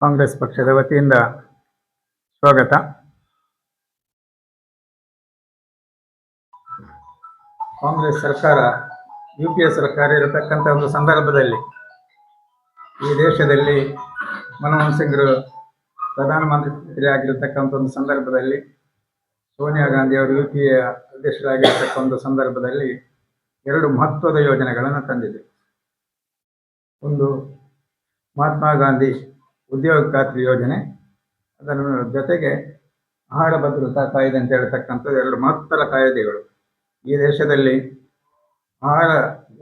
ಕಾಂಗ್ರೆಸ್ ಪಕ್ಷದ ವತಿಯಿಂದ ಸ್ವಾಗತ. ಕಾಂಗ್ರೆಸ್ ಸರ್ಕಾರ UPA ಸರ್ಕಾರ ಇರತಕ್ಕಂಥ ಒಂದು ಸಂದರ್ಭದಲ್ಲಿ ಈ ದೇಶದಲ್ಲಿ ಮನಮೋಹನ್ ಸಿಂಗ್ರು ಪ್ರಧಾನಮಂತ್ರಿ ಆಗಿರತಕ್ಕಂಥ ಒಂದು ಸಂದರ್ಭದಲ್ಲಿ, ಸೋನಿಯಾ ಗಾಂಧಿ ಅವರು UPA ಅಧ್ಯಕ್ಷರಾಗಿರತಕ್ಕ ಒಂದು ಸಂದರ್ಭದಲ್ಲಿ ಎರಡು ಮಹತ್ವದ ಯೋಜನೆಗಳನ್ನು ತಂದಿದೆ. ಒಂದು ಮಹಾತ್ಮ ಗಾಂಧಿ ಉದ್ಯೋಗ ಖಾತ್ರಿ ಯೋಜನೆ, ಅದರ ಜೊತೆಗೆ ಆಹಾರ ಭದ್ರತಾ ಕಾಯ್ದೆ ಅಂತ ಹೇಳ್ತಕ್ಕಂಥದ್ದು ಎರಡು ಮಹತ್ತರ ಕಾಯ್ದೆಗಳು. ಈ ದೇಶದಲ್ಲಿ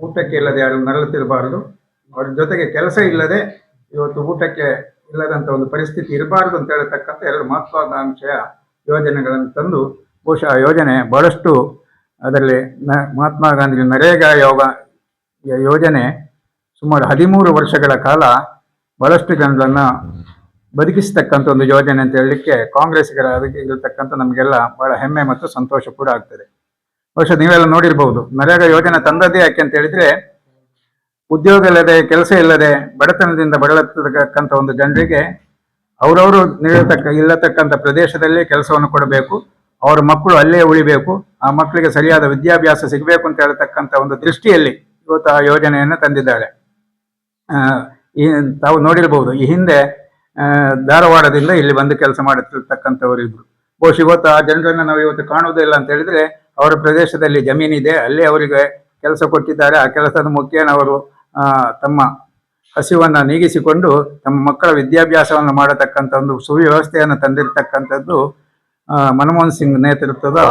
ಊಟಕ್ಕೆ ಇಲ್ಲದೆ ಯಾರು ನರಳುತ್ತಿರಬಾರದು, ಅವ್ರ ಜೊತೆಗೆ ಕೆಲಸ ಇಲ್ಲದೆ ಇವತ್ತು ಊಟಕ್ಕೆ ಇಲ್ಲದಂಥ ಒಂದು ಪರಿಸ್ಥಿತಿ ಇರಬಾರ್ದು ಅಂತ ಹೇಳ್ತಕ್ಕಂಥ ಎರಡು ಮಹತ್ವಾಕಾಂಕ್ಷೆಯ ಯೋಜನೆಗಳನ್ನು ತಂದು, ಬಹುಶಃ ಆ ಯೋಜನೆ ಬಹಳಷ್ಟು ಅದರಲ್ಲಿ ಮಹಾತ್ಮ ಗಾಂಧಿ ನರೇಗಾ ಯೋಜನೆ ಸುಮಾರು 13 ವರ್ಷಗಳ ಕಾಲ ಬಹಳಷ್ಟು ಜನರನ್ನು ಬದುಕಿಸ್ತಕ್ಕಂಥ ಒಂದು ಯೋಜನೆ ಅಂತ ಹೇಳಲಿಕ್ಕೆ ಕಾಂಗ್ರೆಸ್ಸಿಗರ ಅದಕ್ಕೆ ಇರತಕ್ಕಂಥ ನಮಗೆಲ್ಲ ಬಹಳ ಹೆಮ್ಮೆ ಮತ್ತು ಸಂತೋಷ ಕೂಡ ಆಗ್ತದೆ. ಬಹುಶಃ ನೀವೆಲ್ಲ ನೋಡಿರ್ಬಹುದು, ನರೇಗಾ ಯೋಜನೆ ತಂದದ್ದೇ ಯಾಕೆ ಅಂತ ಹೇಳಿದ್ರೆ, ಉದ್ಯೋಗ ಇಲ್ಲದೆ, ಕೆಲಸ ಇಲ್ಲದೆ, ಬಡತನದಿಂದ ಬಳಲತಕ್ಕಂಥ ಒಂದು ಜನರಿಗೆ ಅವರವರು ಇಲ್ಲತಕ್ಕಂಥ ಪ್ರದೇಶದಲ್ಲಿ ಕೆಲಸವನ್ನು ಕೊಡಬೇಕು, ಅವರ ಮಕ್ಕಳು ಅಲ್ಲೇ ಉಳಿಬೇಕು, ಆ ಮಕ್ಕಳಿಗೆ ಸರಿಯಾದ ವಿದ್ಯಾಭ್ಯಾಸ ಸಿಗಬೇಕು ಅಂತ ಹೇಳ್ತಕ್ಕಂಥ ಒಂದು ದೃಷ್ಟಿಯಲ್ಲಿ ಇವತ್ತು ಆ ಯೋಜನೆಯನ್ನು ತಂದಿದ್ದಾರೆ. ತಾವು ನೋಡಿರ್ಬಹುದು, ಈ ಹಿಂದೆ ಧಾರವಾಡದಿಂದ ಇಲ್ಲಿ ಬಂದು ಕೆಲಸ ಮಾಡುತ್ತಿರ್ತಕ್ಕಂಥವರು ಇದ್ರು. ಬಹುಶಃ ಇವತ್ತು ಆ ಜನರನ್ನು ನಾವು ಇವತ್ತು ಕಾಣುವುದಿಲ್ಲ ಅಂತ ಹೇಳಿದ್ರೆ, ಅವರ ಪ್ರದೇಶದಲ್ಲಿ ಜಮೀನಿದೆ, ಅಲ್ಲೇ ಅವರಿಗೆ ಕೆಲಸ ಕೊಟ್ಟಿದ್ದಾರೆ. ಆ ಕೆಲಸದ ಮುಖೇನ ಅವರು ತಮ್ಮ ಹಸಿವನ್ನು ನೀಗಿಸಿಕೊಂಡು ತಮ್ಮ ಮಕ್ಕಳ ವಿದ್ಯಾಭ್ಯಾಸವನ್ನು ಮಾಡತಕ್ಕಂಥ ಒಂದು ಸುವ್ಯವಸ್ಥೆಯನ್ನು ತಂದಿರತಕ್ಕಂಥದ್ದು ಮನಮೋಹನ್ ಸಿಂಗ್ ನೇತೃತ್ವದ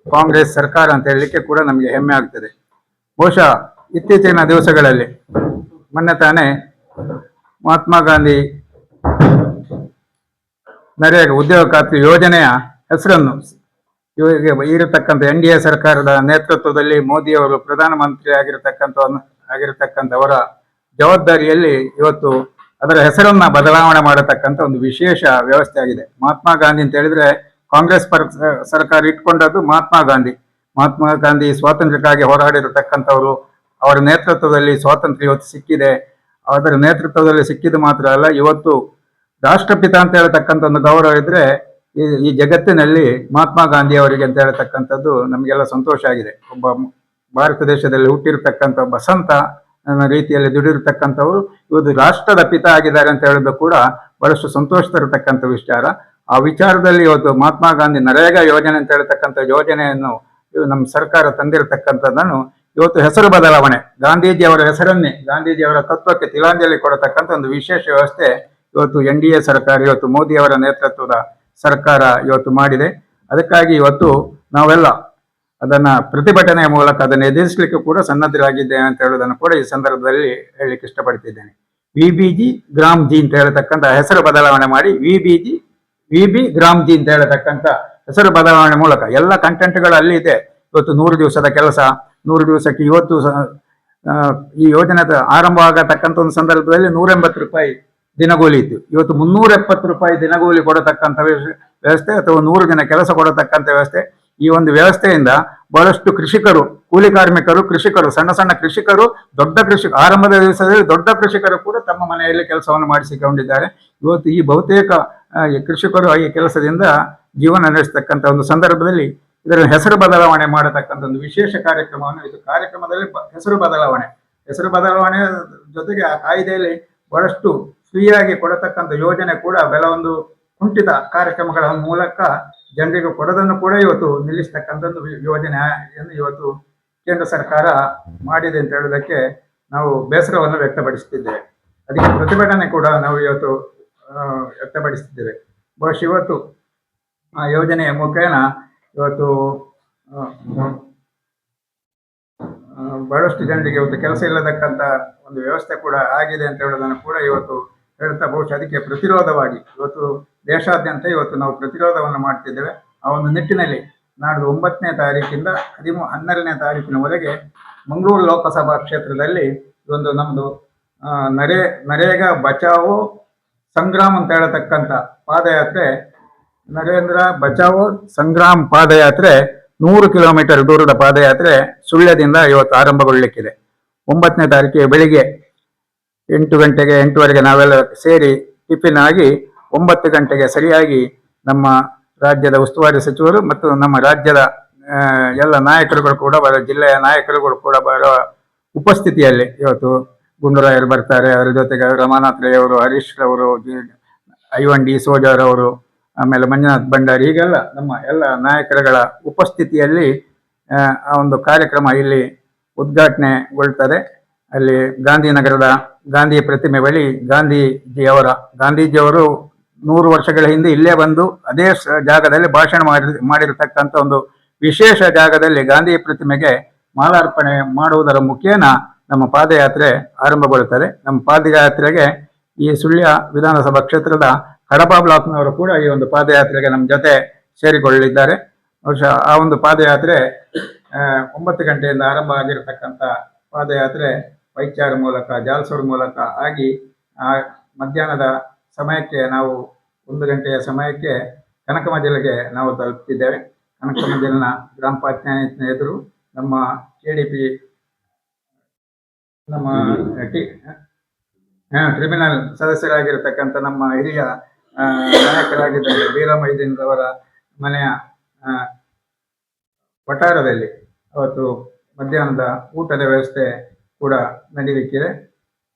ಕಾಂಗ್ರೆಸ್ ಸರ್ಕಾರ ಅಂತ ಹೇಳಲಿಕ್ಕೆ ಕೂಡ ನಮಗೆ ಹೆಮ್ಮೆ ಆಗ್ತದೆ. ಬಹುಶಃ ಇತ್ತೀಚಿನ ದಿವಸಗಳಲ್ಲಿ ಮೊನ್ನೆ ತಾನೇ ಮಹಾತ್ಮ ಗಾಂಧಿ ನರೇಗಾ ಉದ್ಯೋಗ ಖಾತ್ರಿ ಯೋಜನೆಯ ಹೆಸರನ್ನು ಇರತಕ್ಕಂಥ NDA ಸರ್ಕಾರದ ನೇತೃತ್ವದಲ್ಲಿ ಮೋದಿಯವರು ಪ್ರಧಾನಮಂತ್ರಿ ಆಗಿರತಕ್ಕಂಥವರ ಜವಾಬ್ದಾರಿಯಲ್ಲಿ ಇವತ್ತು ಅದರ ಹೆಸರನ್ನ ಬದಲಾವಣೆ ಮಾಡತಕ್ಕಂಥ ಒಂದು ವಿಶೇಷ ವ್ಯವಸ್ಥೆ ಆಗಿದೆ. ಮಹಾತ್ಮ ಗಾಂಧಿ ಅಂತ ಹೇಳಿದ್ರೆ ಕಾಂಗ್ರೆಸ್ ಸರ್ಕಾರ ಇಟ್ಕೊಂಡದ್ದು ಮಹಾತ್ಮ ಗಾಂಧಿ ಸ್ವಾತಂತ್ರ್ಯಕ್ಕಾಗಿ ಹೋರಾಡಿರತಕ್ಕಂಥವರು. ಅವರ ನೇತೃತ್ವದಲ್ಲಿ ಸ್ವಾತಂತ್ರ್ಯ ಇವತ್ತು ಸಿಕ್ಕಿದೆ. ಅದರ ನೇತೃತ್ವದಲ್ಲಿ ಸಿಕ್ಕಿದ್ದು ಮಾತ್ರ ಅಲ್ಲ, ಇವತ್ತು ರಾಷ್ಟ್ರಪಿತ ಅಂತ ಹೇಳ್ತಕ್ಕಂಥ ಒಂದು ಗೌರವ ಇದ್ರೆ ಈ ಜಗತ್ತಿನಲ್ಲಿ ಮಹಾತ್ಮ ಗಾಂಧಿ ಅವರಿಗೆ ಅಂತ ಹೇಳ್ತಕ್ಕಂಥದ್ದು ನಮಗೆಲ್ಲ ಸಂತೋಷ ಆಗಿದೆ. ಒಬ್ಬ ಭಾರತ ದೇಶದಲ್ಲಿ ಹುಟ್ಟಿರ್ತಕ್ಕಂಥ ಒಬ್ಬ ಸಂತ ರೀತಿಯಲ್ಲಿ ದುಡಿರ್ತಕ್ಕಂಥವ್ರು ಇವತ್ತು ರಾಷ್ಟ್ರದ ಪಿತ ಆಗಿದ್ದಾರೆ ಅಂತ ಹೇಳೋದು ಕೂಡ ಬಹಳಷ್ಟು ಸಂತೋಷ ತರತಕ್ಕಂಥ ವಿಚಾರ. ಆ ವಿಚಾರದಲ್ಲಿ ಇವತ್ತು ಮಹಾತ್ಮ ಗಾಂಧಿ ನರೇಗಾ ಯೋಜನೆ ಅಂತ ಹೇಳ್ತಕ್ಕಂಥ ಯೋಜನೆಯನ್ನು ನಮ್ಮ ಸರ್ಕಾರ ತಂದಿರತಕ್ಕಂಥದ್ದನ್ನು ಇವತ್ತು ಹೆಸರು ಬದಲಾವಣೆ, ಗಾಂಧೀಜಿಯವರ ಹೆಸರನ್ನೇ, ಗಾಂಧೀಜಿಯವರ ತತ್ವಕ್ಕೆ ತಿಲಾಂಜಲಿ ಕೊಡತಕ್ಕಂಥ ಒಂದು ವಿಶೇಷ ವ್ಯವಸ್ಥೆ ಇವತ್ತು NDA ಸರ್ಕಾರ, ಇವತ್ತು ಮೋದಿಯವರ ನೇತೃತ್ವದ ಸರ್ಕಾರ ಇವತ್ತು ಮಾಡಿದೆ. ಅದಕ್ಕಾಗಿ ಇವತ್ತು ನಾವೆಲ್ಲ ಅದನ್ನ ಪ್ರತಿಭಟನೆಯ ಮೂಲಕ ಅದನ್ನು ಎದುರಿಸಲಿಕ್ಕೆ ಕೂಡ ಸನ್ನದ್ಧರಾಗಿದ್ದೇನೆ ಅಂತ ಹೇಳೋದನ್ನು ಕೂಡ ಈ ಸಂದರ್ಭದಲ್ಲಿ ಹೇಳಲಿಕ್ಕೆ ಇಷ್ಟಪಡ್ತಿದ್ದೇನೆ. VBG ಗ್ರಾಮ್ ಜಿ ಅಂತ ಹೇಳತಕ್ಕಂಥ ಹೆಸರು ಬದಲಾವಣೆ ಮಾಡಿ VB ಗ್ರಾಮ್ ಜಿ ಅಂತ ಹೇಳತಕ್ಕಂಥ ಹೆಸರು ಬದಲಾವಣೆ ಮೂಲಕ ಎಲ್ಲ ಕಂಟೆಂಟ್ಗಳು ಅಲ್ಲಿ ಇದೆ. ಇವತ್ತು 100 ದಿವಸದ ಕೆಲಸ, 100 ದಿವಸಕ್ಕೆ ಇವತ್ತು ಈ ಯೋಜನೆ ಆರಂಭ ಆಗತಕ್ಕಂಥ ಒಂದು ಸಂದರ್ಭದಲ್ಲಿ 180 ರೂಪಾಯಿ ದಿನಗೂಲಿ ಇತ್ತು. ಇವತ್ತು 370 ರೂಪಾಯಿ ದಿನಗೂಲಿ ಕೊಡತಕ್ಕಂಥ ವ್ಯವಸ್ಥೆ, ಅಥವಾ 100 ದಿನ ಕೆಲಸ ಕೊಡತಕ್ಕಂಥ ವ್ಯವಸ್ಥೆ. ಈ ಒಂದು ವ್ಯವಸ್ಥೆಯಿಂದ ಬಹಳಷ್ಟು ಕೃಷಿಕರು, ಕೂಲಿ ಕಾರ್ಮಿಕರು, ಕೃಷಿಕರು, ಸಣ್ಣ ಕೃಷಿಕರು, ದೊಡ್ಡ ಆರಂಭದ ದಿವಸದಲ್ಲಿ ದೊಡ್ಡ ಕೃಷಿಕರು ಕೂಡ ತಮ್ಮ ಮನೆಯಲ್ಲಿ ಕೆಲಸವನ್ನು ಮಾಡಿಸಿಕೊಂಡಿದ್ದಾರೆ. ಇವತ್ತು ಈ ಬಹುತೇಕ ಕೃಷಿಕರು ಈ ಕೆಲಸದಿಂದ ಜೀವನ ನಡೆಸತಕ್ಕಂಥ ಒಂದು ಸಂದರ್ಭದಲ್ಲಿ ಇದರ ಹೆಸರು ಬದಲಾವಣೆ ಮಾಡತಕ್ಕಂಥ ಒಂದು ವಿಶೇಷ ಕಾರ್ಯಕ್ರಮವನ್ನು, ಇದು ಕಾರ್ಯಕ್ರಮದಲ್ಲಿ ಹೆಸರು ಬದಲಾವಣೆ ಜೊತೆಗೆ ಆ ಕಾಯ್ದೆಯಲ್ಲಿ ಬಹಳಷ್ಟು ಫ್ರೀಯಾಗಿ ಕೊಡತಕ್ಕಂಥ ಯೋಜನೆ ಕೂಡ ಕೆಲವೊಂದು ಕುಂಠಿತ ಕಾರ್ಯಕ್ರಮಗಳ ಮೂಲಕ ಜನರಿಗೆ ಕೊಡೋದನ್ನು ಕೂಡ ಇವತ್ತು ನಿಲ್ಲಿಸ್ತಕ್ಕಂಥದ್ದು ಯೋಜನೆಯನ್ನು ಇವತ್ತು ಕೇಂದ್ರ ಸರ್ಕಾರ ಮಾಡಿದೆ ಅಂತ ಹೇಳೋದಕ್ಕೆ ನಾವು ಬೇಸರವನ್ನು ವ್ಯಕ್ತಪಡಿಸುತ್ತಿದ್ದೇವೆ. ಅದಕ್ಕೆ ಪ್ರತಿಭಟನೆ ಕೂಡ ನಾವು ಇವತ್ತು ವ್ಯಕ್ತಪಡಿಸುತ್ತಿದ್ದೇವೆ. ಬಹುಶಃ ಇವತ್ತು ಆ ಯೋಜನೆಯ ಮುಖೇನ ಇವತ್ತು ಬಹಳಷ್ಟು ಜನರಿಗೆ ಇವತ್ತು ಕೆಲಸ ಇಲ್ಲದಕ್ಕಂಥ ಒಂದು ವ್ಯವಸ್ಥೆ ಕೂಡ ಆಗಿದೆ ಅಂತ ಹೇಳೋದನ್ನು ಕೂಡ ಇವತ್ತು ಹೇಳ್ತಾ, ಬಹುಶಃ ಅದಕ್ಕೆ ಪ್ರತಿರೋಧವಾಗಿ ಇವತ್ತು ದೇಶಾದ್ಯಂತ ಇವತ್ತು ನಾವು ಪ್ರತಿರೋಧವನ್ನು ಮಾಡ್ತಿದ್ದೇವೆ. ಆ ಒಂದು ನಿಟ್ಟಿನಲ್ಲಿ ನಾಡ್ದು 9ನೇ ತಾರೀಕಿಂದ 12ನೇ ತಾರೀಕಿನವರೆಗೆ ಮಂಗಳೂರು ಲೋಕಸಭಾ ಕ್ಷೇತ್ರದಲ್ಲಿ ಒಂದು ನಮ್ಮದು ನರೇಗಾ ಬಚಾವೋ ಸಂಗ್ರಾಮ್ ಅಂತ ಹೇಳತಕ್ಕಂಥ ಪಾದಯಾತ್ರೆ, ನರೇಂದ್ರ ಬಚಾವೋ ಸಂಗ್ರಾಮ್ ಪಾದಯಾತ್ರೆ 100 ಕಿಲೋಮೀಟರ್ ದೂರದ ಪಾದಯಾತ್ರೆ ಸುಳ್ಯದಿಂದ ಇವತ್ತು ಆರಂಭಗೊಳ್ಳಲಿಕ್ಕಿದೆ. 9ನೇ ತಾರೀಕಿಗೆ ಬೆಳಿಗ್ಗೆ 8 ಗಂಟೆಗೆ 8:15 ನಾವೆಲ್ಲ ಸೇರಿ ಟಿಫಿನ್ ಆಗಿ 9 ಗಂಟೆಗೆ ಸರಿಯಾಗಿ ನಮ್ಮ ರಾಜ್ಯದ ಉಸ್ತುವಾರಿ ಸಚಿವರು ಮತ್ತು ನಮ್ಮ ರಾಜ್ಯದ ಎಲ್ಲ ನಾಯಕರುಗಳು ಕೂಡ ಜಿಲ್ಲೆಯ ನಾಯಕರುಗಳು ಕೂಡ ಬರುವ ಉಪಸ್ಥಿತಿಯಲ್ಲಿ ಇವತ್ತು ಗುಂಡೂರಾಯರು ಬರ್ತಾರೆ. ಅದರ ಜೊತೆಗೆ ರಮಾನಾಥ್ ರೈ ಅವರು, ಹರೀಶ್ ರವರು, ಐವನ್ ಡಿ ಸೋಜಾರವರು, ಆಮೇಲೆ ಮಂಜುನಾಥ್ ಭಂಡಾರಿ, ಹೀಗೆಲ್ಲ ನಮ್ಮ ಎಲ್ಲ ನಾಯಕರುಗಳ ಉಪಸ್ಥಿತಿಯಲ್ಲಿ ಆ ಒಂದು ಕಾರ್ಯಕ್ರಮ ಇಲ್ಲಿ ಉದ್ಘಾಟನೆಗೊಳ್ತದೆ. ಅಲ್ಲಿ ಗಾಂಧಿನಗರದ ಗಾಂಧಿ ಪ್ರತಿಮೆ ಬಳಿ ಗಾಂಧೀಜಿಯವರು 100 ವರ್ಷಗಳ ಹಿಂದೆ ಇಲ್ಲೇ ಬಂದು ಅದೇ ಜಾಗದಲ್ಲಿ ಭಾಷಣ ಮಾಡಿರತಕ್ಕಂಥ ಒಂದು ವಿಶೇಷ ಜಾಗದಲ್ಲಿ ಗಾಂಧಿ ಪ್ರತಿಮೆಗೆ ಮಾಲಾರ್ಪಣೆ ಮಾಡುವುದರ ಮುಖೇನ ನಮ್ಮ ಪಾದಯಾತ್ರೆ ಆರಂಭಗೊಳ್ಳುತ್ತದೆ. ನಮ್ಮ ಪಾದಯಾತ್ರೆಗೆ ಈ ಸುಳ್ಯ ವಿಧಾನಸಭಾ ಕ್ಷೇತ್ರದ ಕಡಪ ಬ್ಲಾಕ್ನವರು ಕೂಡ ಈ ಒಂದು ಪಾದಯಾತ್ರೆಗೆ ನಮ್ಮ ಜೊತೆ ಸೇರಿಕೊಳ್ಳಲಿದ್ದಾರೆ. ಬಹುಶಃ ಆ ಒಂದು ಪಾದಯಾತ್ರೆ 9 ಗಂಟೆಯಿಂದ ಆರಂಭ ಆಗಿರತಕ್ಕಂಥ ಪಾದಯಾತ್ರೆ ಪೈಚಾರ್ ಮೂಲಕ, ಜಾಲ್ಸೂರ್ ಮೂಲಕ ಆಗಿ ಮಧ್ಯಾಹ್ನದ ಸಮಯಕ್ಕೆ ನಾವು 1 ಗಂಟೆಯ ಸಮಯಕ್ಕೆ ಕನಕಮಜಲಿಗೆ ನಾವು ತಲುಪ್ತಿದ್ದೇವೆ. ಕನಕಮಜಲಿನ ಗ್ರಾಮ ಪಂಚಾಯತ್ನ ಎದುರು ನಮ್ಮ KDP ನಮ್ಮ ಟ್ರಿಬ್ಯುನಲ್ ಸದಸ್ಯರಾಗಿರತಕ್ಕಂಥ ನಮ್ಮ ಹಿರಿಯ ನಾಯಕರಾಗಿದ್ದ ವೀರಮೈದೀನ್ರವರ ಮನೆಯ ವಠಾರದಲ್ಲಿ ಅವತ್ತು ಮಧ್ಯಾಹ್ನದ ಊಟದ ವ್ಯವಸ್ಥೆ ಕೂಡ ನಡೀಲಿಕ್ಕಿದೆ.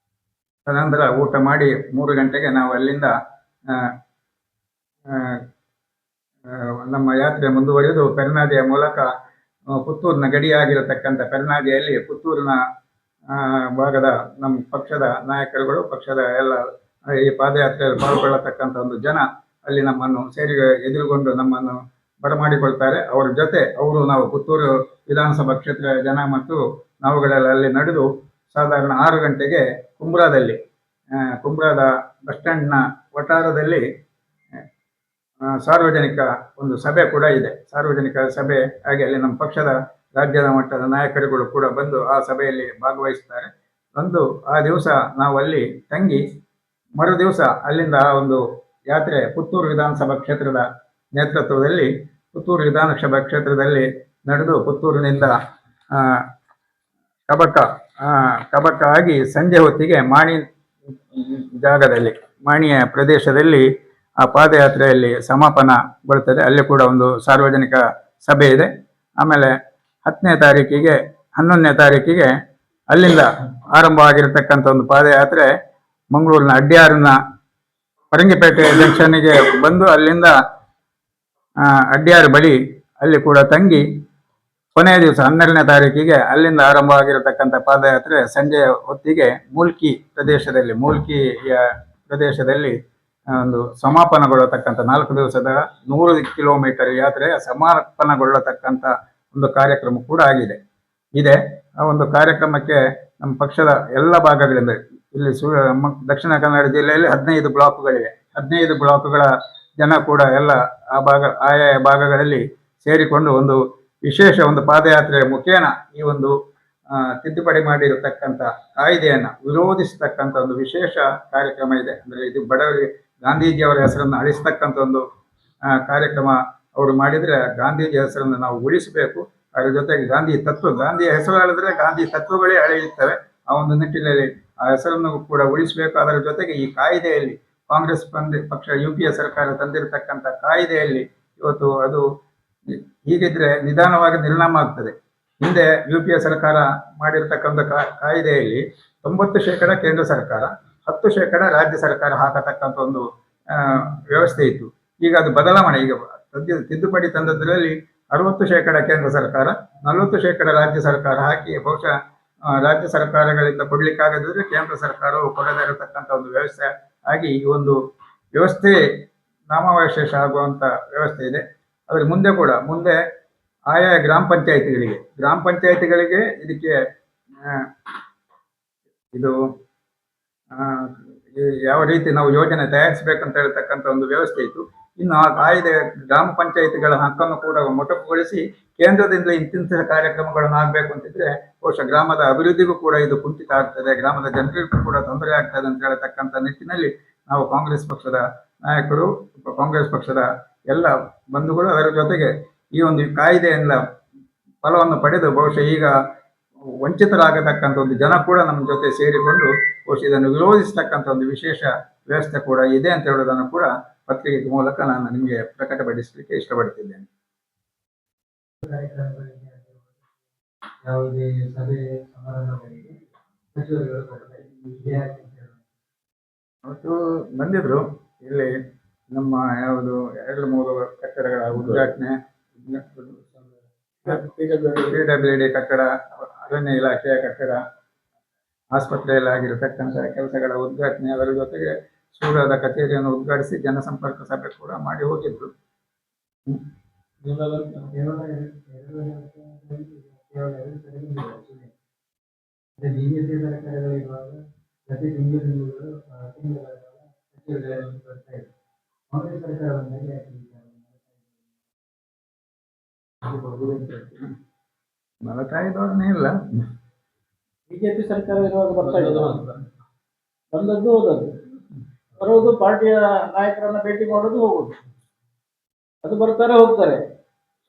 ತದನಂತರ ಊಟ ಮಾಡಿ 3 ಗಂಟೆಗೆ ನಾವು ಅಲ್ಲಿಂದ ನಮ್ಮ ಯಾತ್ರೆ ಮುಂದುವರಿದು ಪೆರ್ನಾದಿಯ ಮೂಲಕ ಪುತ್ತೂರಿನ ಗಡಿಯಾಗಿರತಕ್ಕಂಥ ಪೆರ್ನಾದಿಯಲ್ಲಿ ಪುತ್ತೂರಿನ ಭಾಗದ ನಮ್ಮ ಪಕ್ಷದ ನಾಯಕರುಗಳು, ಪಕ್ಷದ ಎಲ್ಲ ಈ ಪಾದಯಾತ್ರೆಯಲ್ಲಿ ಪಾಲ್ಗೊಳ್ಳತಕ್ಕಂಥ ಒಂದು ಜನ ಅಲ್ಲಿ ನಮ್ಮನ್ನು ಎದುರುಗೊಂಡು ನಮ್ಮನ್ನು ಬರಮಾಡಿಕೊಳ್ತಾರೆ. ಅವರ ಜೊತೆ ನಾವು ಪುತ್ತೂರು ವಿಧಾನಸಭಾ ಕ್ಷೇತ್ರ ಜನ ಮತ್ತು ನಾವುಗಳೆಲ್ಲ ಅಲ್ಲಿ ನಡೆದು ಸಾಧಾರಣ 6 ಗಂಟೆಗೆ ಕುಂಬ್ರಾದ ಬಸ್ ಸ್ಟ್ಯಾಂಡ್ನ ವಠಾರದಲ್ಲಿ ಸಾರ್ವಜನಿಕ ಒಂದು ಸಭೆ ಕೂಡ ಇದೆ. ಸಾರ್ವಜನಿಕ ಸಭೆ ಹಾಗೆ ಅಲ್ಲಿ ನಮ್ಮ ಪಕ್ಷದ ರಾಜ್ಯದ ಮಟ್ಟದ ನಾಯಕರುಗಳು ಕೂಡ ಬಂದು ಆ ಸಭೆಯಲ್ಲಿ ಭಾಗವಹಿಸ್ತಾರೆ. ಆ ದಿವಸ ನಾವು ಅಲ್ಲಿ ತಂಗಿ ಮರು ದಿವಸ ಅಲ್ಲಿಂದ ಒಂದು ಯಾತ್ರೆ ಪುತ್ತೂರು ವಿಧಾನಸಭಾ ಕ್ಷೇತ್ರದ ನೇತೃತ್ವದಲ್ಲಿ ಪುತ್ತೂರು ವಿಧಾನಸಭಾ ಕ್ಷೇತ್ರದಲ್ಲಿ ನಡೆದು ಪುತ್ತೂರಿನಿಂದ ಕಬಕ ಆಗಿ ಸಂಜೆ ಹೊತ್ತಿಗೆ ಮಾಣಿಯ ಪ್ರದೇಶದಲ್ಲಿ ಆ ಪಾದಯಾತ್ರೆಯಲ್ಲಿ ಸಮಾಪನಗೊಳ್ಳುತ್ತದೆ. ಅಲ್ಲಿ ಕೂಡ ಒಂದು ಸಾರ್ವಜನಿಕ ಸಭೆ ಇದೆ. ಆಮೇಲೆ 11ನೇ ತಾರೀಕಿಗೆ ಅಲ್ಲಿಂದ ಆರಂಭವಾಗಿರತಕ್ಕಂಥ ಒಂದು ಪಾದಯಾತ್ರೆ ಮಂಗಳೂರಿನ ಅಡ್ಯಾರಿನ ಪರಂಗಿಪೇಟೆ ಜಂಕ್ಷನ್ನಿಗೆ ಬಂದು ಅಲ್ಲಿಂದ ಅಡ್ಯಾರು ಬಳಿ ಅಲ್ಲಿ ಕೂಡ ತಂಗಿ ಕೊನೆಯ ದಿವಸ 12ನೇ ತಾರೀಕಿಗೆ ಅಲ್ಲಿಂದ ಆರಂಭವಾಗಿರತಕ್ಕಂಥ ಪಾದಯಾತ್ರೆ ಸಂಜೆಯ ಹೊತ್ತಿಗೆ ಮೂಲ್ಕಿಯ ಪ್ರದೇಶದಲ್ಲಿ ಒಂದು ಸಮಾಪನಗೊಳ್ಳತಕ್ಕಂಥ 4 ದಿವಸದ 100 ಕಿಲೋಮೀಟರ್ ಯಾತ್ರೆಯ ಸಮಾಪನಗೊಳ್ಳತಕ್ಕಂಥ ಒಂದು ಕಾರ್ಯಕ್ರಮ ಕೂಡ ಇದೆ. ಆ ಒಂದು ಕಾರ್ಯಕ್ರಮಕ್ಕೆ ನಮ್ಮ ಪಕ್ಷದ ಎಲ್ಲ ಭಾಗಗಳಿಂದ ಇಲ್ಲಿ ದಕ್ಷಿಣ ಕನ್ನಡ ಜಿಲ್ಲೆಯಲ್ಲಿ 15 ಬ್ಲಾಕ್ಗಳಿವೆ. 15 ಬ್ಲಾಕ್ಗಳ ಜನ ಕೂಡ ಎಲ್ಲ ಆಯಾ ಭಾಗಗಳಲ್ಲಿ ಸೇರಿಕೊಂಡು ಒಂದು ವಿಶೇಷ ಒಂದು ಪಾದಯಾತ್ರೆಯ ಮುಖೇನ ಈ ಒಂದು ತಿದ್ದುಪಡಿ ಮಾಡಿರತಕ್ಕಂಥ ಕಾಯ್ದೆಯನ್ನು ವಿರೋಧಿಸತಕ್ಕಂಥ ಒಂದು ವಿಶೇಷ ಕಾರ್ಯಕ್ರಮ ಇದೆ. ಅಂದರೆ ಇದು ಬಡವರಿಗೆ ಗಾಂಧೀಜಿಯವರ ಹೆಸರನ್ನು ಅಳಿಸ್ತಕ್ಕಂಥ ಒಂದು ಕಾರ್ಯಕ್ರಮ ಅವರು ಮಾಡಿದರೆ ಗಾಂಧೀಜಿ ಹೆಸರನ್ನು ನಾವು ಉಳಿಸಬೇಕು. ಅದರ ಜೊತೆಗೆ ಗಾಂಧಿಯ ಹೆಸರು ಹೇಳಿದ್ರೆ ಗಾಂಧಿ ತತ್ವಗಳೇ ಅಳೆಯುತ್ತವೆ. ಆ ಒಂದು ನಿಟ್ಟಿನಲ್ಲಿ ಆ ಹೆಸರನ್ನು ಕೂಡ ಉಳಿಸಬೇಕು. ಅದರ ಜೊತೆಗೆ ಈ ಕಾಯ್ದೆಯಲ್ಲಿ ಕಾಂಗ್ರೆಸ್ ಪಕ್ಷ UPA ಸರ್ಕಾರ ತಂದಿರತಕ್ಕಂಥ ಕಾಯ್ದೆಯಲ್ಲಿ ಇವತ್ತು ಅದು ಹೀಗಿದ್ರೆ ನಿಧಾನವಾಗಿ ನಿರ್ನಾಮ ಆಗ್ತದೆ. ಹಿಂದೆ UPA ಸರ್ಕಾರ ಮಾಡಿರ್ತಕ್ಕಂಥ ಕಾಯ್ದೆಯಲ್ಲಿ 90% ಕೇಂದ್ರ ಸರ್ಕಾರ, 10% ರಾಜ್ಯ ಸರ್ಕಾರ ಹಾಕತಕ್ಕಂಥ ಒಂದು ವ್ಯವಸ್ಥೆ ಇತ್ತು. ಈಗ ಅದು ಬದಲಾವಣೆ, ಈಗ ತಿದ್ದುಪಡಿ ತಂದದ್ರಲ್ಲಿ 60% ಕೇಂದ್ರ ಸರ್ಕಾರ, 40% ರಾಜ್ಯ ಸರ್ಕಾರ ಹಾಕಿ ಬಹುಶಃ ರಾಜ್ಯ ಸರ್ಕಾರಗಳಿಂದ ಕೊಡ್ಲಿಕ್ಕಾಗದಿದ್ರೆ ಕೇಂದ್ರ ಸರ್ಕಾರವು ಕೊಡದೇ ಇರತಕ್ಕಂಥ ಒಂದು ವ್ಯವಸ್ಥೆ ಆಗಿ ಈ ಒಂದು ವ್ಯವಸ್ಥೆ ನಾಮಾವಶೇಷ ಆಗುವಂತ ವ್ಯವಸ್ಥೆ ಇದೆ. ಅದ್ರ ಮುಂದೆ ಆಯಾ ಗ್ರಾಮ ಪಂಚಾಯಿತಿಗಳಿಗೆ ಇದಕ್ಕೆ ಇದು ಯಾವ ರೀತಿ ನಾವು ಯೋಜನೆ ತಯಾರಿಸಬೇಕಂತ ಹೇಳ್ತಕ್ಕಂಥ ಒಂದು ವ್ಯವಸ್ಥೆ ಇತ್ತು. ಇನ್ನು ಆ ಕಾಯ್ದೆ ಗ್ರಾಮ ಪಂಚಾಯಿತಿಗಳ ಹಕ್ಕನ್ನು ಕೂಡ ಮೊಟಕುಗೊಳಿಸಿ ಕೇಂದ್ರದಿಂದ ಇಂತಿಂಥ ಕಾರ್ಯಕ್ರಮಗಳನ್ನು ಆಗಬೇಕು ಅಂತಿದ್ರೆ ಬಹುಶಃ ಗ್ರಾಮದ ಅಭಿವೃದ್ಧಿಗೂ ಕೂಡ ಇದು ಕುಂಠಿತ ಆಗ್ತದೆ, ಗ್ರಾಮದ ಜನರಿಗೂ ಕೂಡ ತೊಂದರೆ ಆಗ್ತದೆ ಅಂತ ಹೇಳ್ತಕ್ಕಂಥ ನಿಟ್ಟಿನಲ್ಲಿ ನಾವು ಕಾಂಗ್ರೆಸ್ ಪಕ್ಷದ ನಾಯಕರು, ಕಾಂಗ್ರೆಸ್ ಪಕ್ಷದ ಎಲ್ಲ ಬಂಧುಗಳು ಅದರ ಜೊತೆಗೆ ಈ ಒಂದು ಕಾಯ್ದೆಯಿಂದ ಫಲವನ್ನು ಪಡೆದು ಬಹುಶಃ ಈಗ ವಂಚಿತರಾಗತಕ್ಕಂಥ ಒಂದು ಜನ ಕೂಡ ನಮ್ಮ ಜೊತೆ ಸೇರಿಕೊಂಡು ಬಹುಶಃ ಇದನ್ನು ವಿರೋಧಿಸತಕ್ಕಂಥ ಒಂದು ವಿಶೇಷ ವ್ಯವಸ್ಥೆ ಕೂಡ ಇದೆ ಅಂತ ಹೇಳೋದನ್ನು ಕೂಡ ಪತ್ರಿಕೆ ಮೂಲಕ ನಾನು ನಿಮಗೆ ಪ್ರಕಟಪಡಿಸಲಿಕ್ಕೆ ಇಷ್ಟಪಡ್ತಿದ್ದೇನೆ. ಯಾವುದೇ ಸಭೆ ಸಮಾರಂಭಗಳಿಗೆ ಅವತ್ತು ಬಂದಿದ್ರು. ಇಲ್ಲಿ ನಮ್ಮ ಯಾವುದು 2-3 ಕಟ್ಟಡಗಳ ಉದ್ಘಾಟನೆ, PWD ಕಟ್ಟಡ, ಅರಣ್ಯ ಇಲಾಖೆಯ ಕಟ್ಟಡ, ಆಸ್ಪತ್ರೆಯಲ್ಲಿ ಆಗಿರತಕ್ಕಂಥ ಕೆಲಸಗಳ ಉದ್ಘಾಟನೆ, ಅದರ ಜೊತೆಗೆ ಸೂರ್ಯದ ಕಚೇರಿಯನ್ನು ಉದ್ಘಾಟಿಸಿ ಜನಸಂಪರ್ಕ ಸಭೆ ಕೂಡ ಮಾಡಿ ಹೋಗಿದ್ರು. ಬಿಜೆಪಿ ಸರ್ಕಾರಗಳಿರುವಾಗ ಪ್ರತಿ ತಿಂಗಳು ಬರ್ತಾ ಇದೆ. ಕಾಂಗ್ರೆಸ್ ಸರ್ಕಾರ ಬಂದಾಗ ಮಲತಾಯಿ ಧೋರಣೆ ಇಲ್ಲ. ಬಿಜೆಪಿ ಸರ್ಕಾರ ಇರುವಾಗ ಬರ್ತಾ ಇರೋದು, ಬಂದದ್ದು ಹೋದದ್ದು, ಬರೋದು ಪಾರ್ಟಿಯ ನಾಯಕರನ್ನ ಭೇಟಿ ಮಾಡೋದು ಹೋಗೋದು, ಅದು ಬರ್ತಾರೆ ಹೋಗ್ತಾರೆ.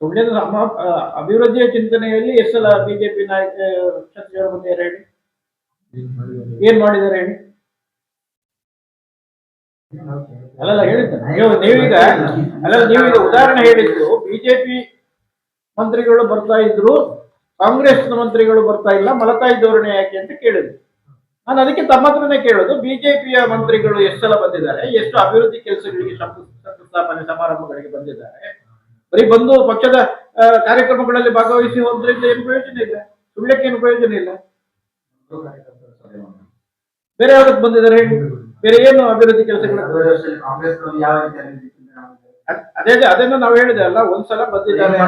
ಸುಳ್ಳಿನ ಅಭಿವೃದ್ಧಿಯ ಚಿಂತನೆಯಲ್ಲಿ ಎಷ್ಟು ಸಲ ಬಿಜೆಪಿ ನಾಯಕ ಸಚಿವರು ಬಂದಿದ್ದಾರೆ ಹೇಳಿ? ಏನ್ ಮಾಡಿದ್ದಾರೆ ಹೇಳಿ? ಅಲ್ಲಲ್ಲ ಹೇಳಿದ್ದಾರೆ ನೀವೀಗ ನೀವೀಗ ಉದಾಹರಣೆ ಹೇಳಿದ್ದು, ಬಿಜೆಪಿ ಮಂತ್ರಿಗಳು ಬರ್ತಾ ಇದ್ರು, ಕಾಂಗ್ರೆಸ್ನ ಮಂತ್ರಿಗಳು ಬರ್ತಾ ಇಲ್ಲ, ಮಲತಾಯಿ ಧೋರಣೆ ಯಾಕೆ ಅಂತ ಕೇಳಿದ್ರು. ನಾನು ಅದಕ್ಕೆ ತಮ್ಮ ಹತ್ರನೇ ಕೇಳೋದು, ಬಿಜೆಪಿಯ ಮಂತ್ರಿಗಳು ಎಷ್ಟು ಸಲ ಬಂದಿದ್ದಾರೆ, ಎಷ್ಟು ಅಭಿವೃದ್ಧಿ ಕೆಲಸಗಳಿಗೆ ಶಂಕುಸ್ಥಾಪನೆ ಸಮಾರಂಭಗಳಿಗೆ ಬಂದಿದ್ದಾರೆ? ಬರೀ ಬಂದು ಪಕ್ಷದ ಕಾರ್ಯಕ್ರಮಗಳಲ್ಲಿ ಭಾಗವಹಿಸಿ ಹೋದ್ರಿಂದ ಏನು ಪ್ರಯೋಜನ ಇಲ್ಲ, ಸುಳ್ಯಕ್ಕೆ ಏನು ಪ್ರಯೋಜನ ಇಲ್ಲ. ಬೇರೆ ಯಾವ್ದಕ್ಕೆ ಬಂದಿದ್ದಾರೆ ಹೇಳಿ? ಬೇರೆ ಏನು ಅಭಿವೃದ್ಧಿ ಕೆಲಸಗಳು? ಅದೇ ಅದನ್ನು ನಾವು ಹೇಳಿದೆ ಅಲ್ಲ, ಒಂದ್ಸಲ ಬಂದಿದ್ದಾರೆ.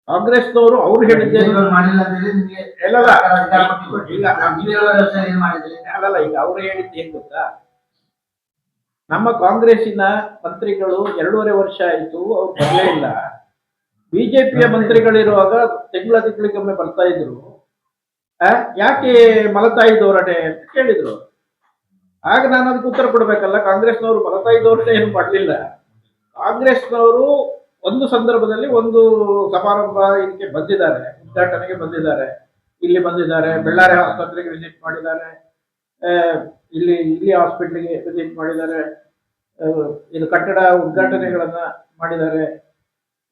ಕಾಂಗ್ರೆಸ್ನವರು ಅವ್ರು ಹೇಳಿದ್ದೇನೆ ಅಲ್ಲಲ್ಲ, ಈಗ ಅವ್ರು ಹೇಳಿದ್ದು ಏನ್ ಗೊತ್ತಾ, ನಮ್ಮ ಕಾಂಗ್ರೆಸ್ಸಿನ ಮಂತ್ರಿಗಳು 2.5 ವರ್ಷ ಆಯ್ತು, ಅವ್ರು ಬರಲೇ ಇಲ್ಲ. ಬಿಜೆಪಿಯ ಮಂತ್ರಿಗಳಿರುವಾಗ ತಿಂಗಳಿಗೊಮ್ಮೆ ಬರ್ತಾ ಇದ್ರು, ಯಾಕೆ ಮಲತಾಯಿ ಧೋರಣೆ ಅಂತ ಕೇಳಿದ್ರು. ಆಗ ನಾನು ಅದಕ್ಕೆ ಉತ್ತರ ಕೊಡ್ಬೇಕಲ್ಲ, ಕಾಂಗ್ರೆಸ್ನವರು ಮಲತಾಯಿ ಧೋರಣೆ ಏನು ಮಾಡಲಿಲ್ಲ. ಕಾಂಗ್ರೆಸ್ನವರು ಒಂದು ಸಂದರ್ಭದಲ್ಲಿ ಒಂದು ಸಮಾರಂಭ ಇದಕ್ಕೆ ಬಂದಿದ್ದಾರೆ, ಉದ್ಘಾಟನೆಗೆ ಬಂದಿದ್ದಾರೆ, ಇಲ್ಲಿ ಬಂದಿದ್ದಾರೆ, ಬೆಳ್ಳಾರಿ ಆಸ್ಪತ್ರೆಗೆ ವಿಸಿಟ್ ಮಾಡಿದ್ದಾರೆ, ಇಲ್ಲಿ ಹಾಸ್ಪಿಟ್ಲಿಗೆ ವಿಸಿಟ್ ಮಾಡಿದ್ದಾರೆ, ಇದು ಕಟ್ಟಡ ಉದ್ಘಾಟನೆಗಳನ್ನ ಮಾಡಿದ್ದಾರೆ,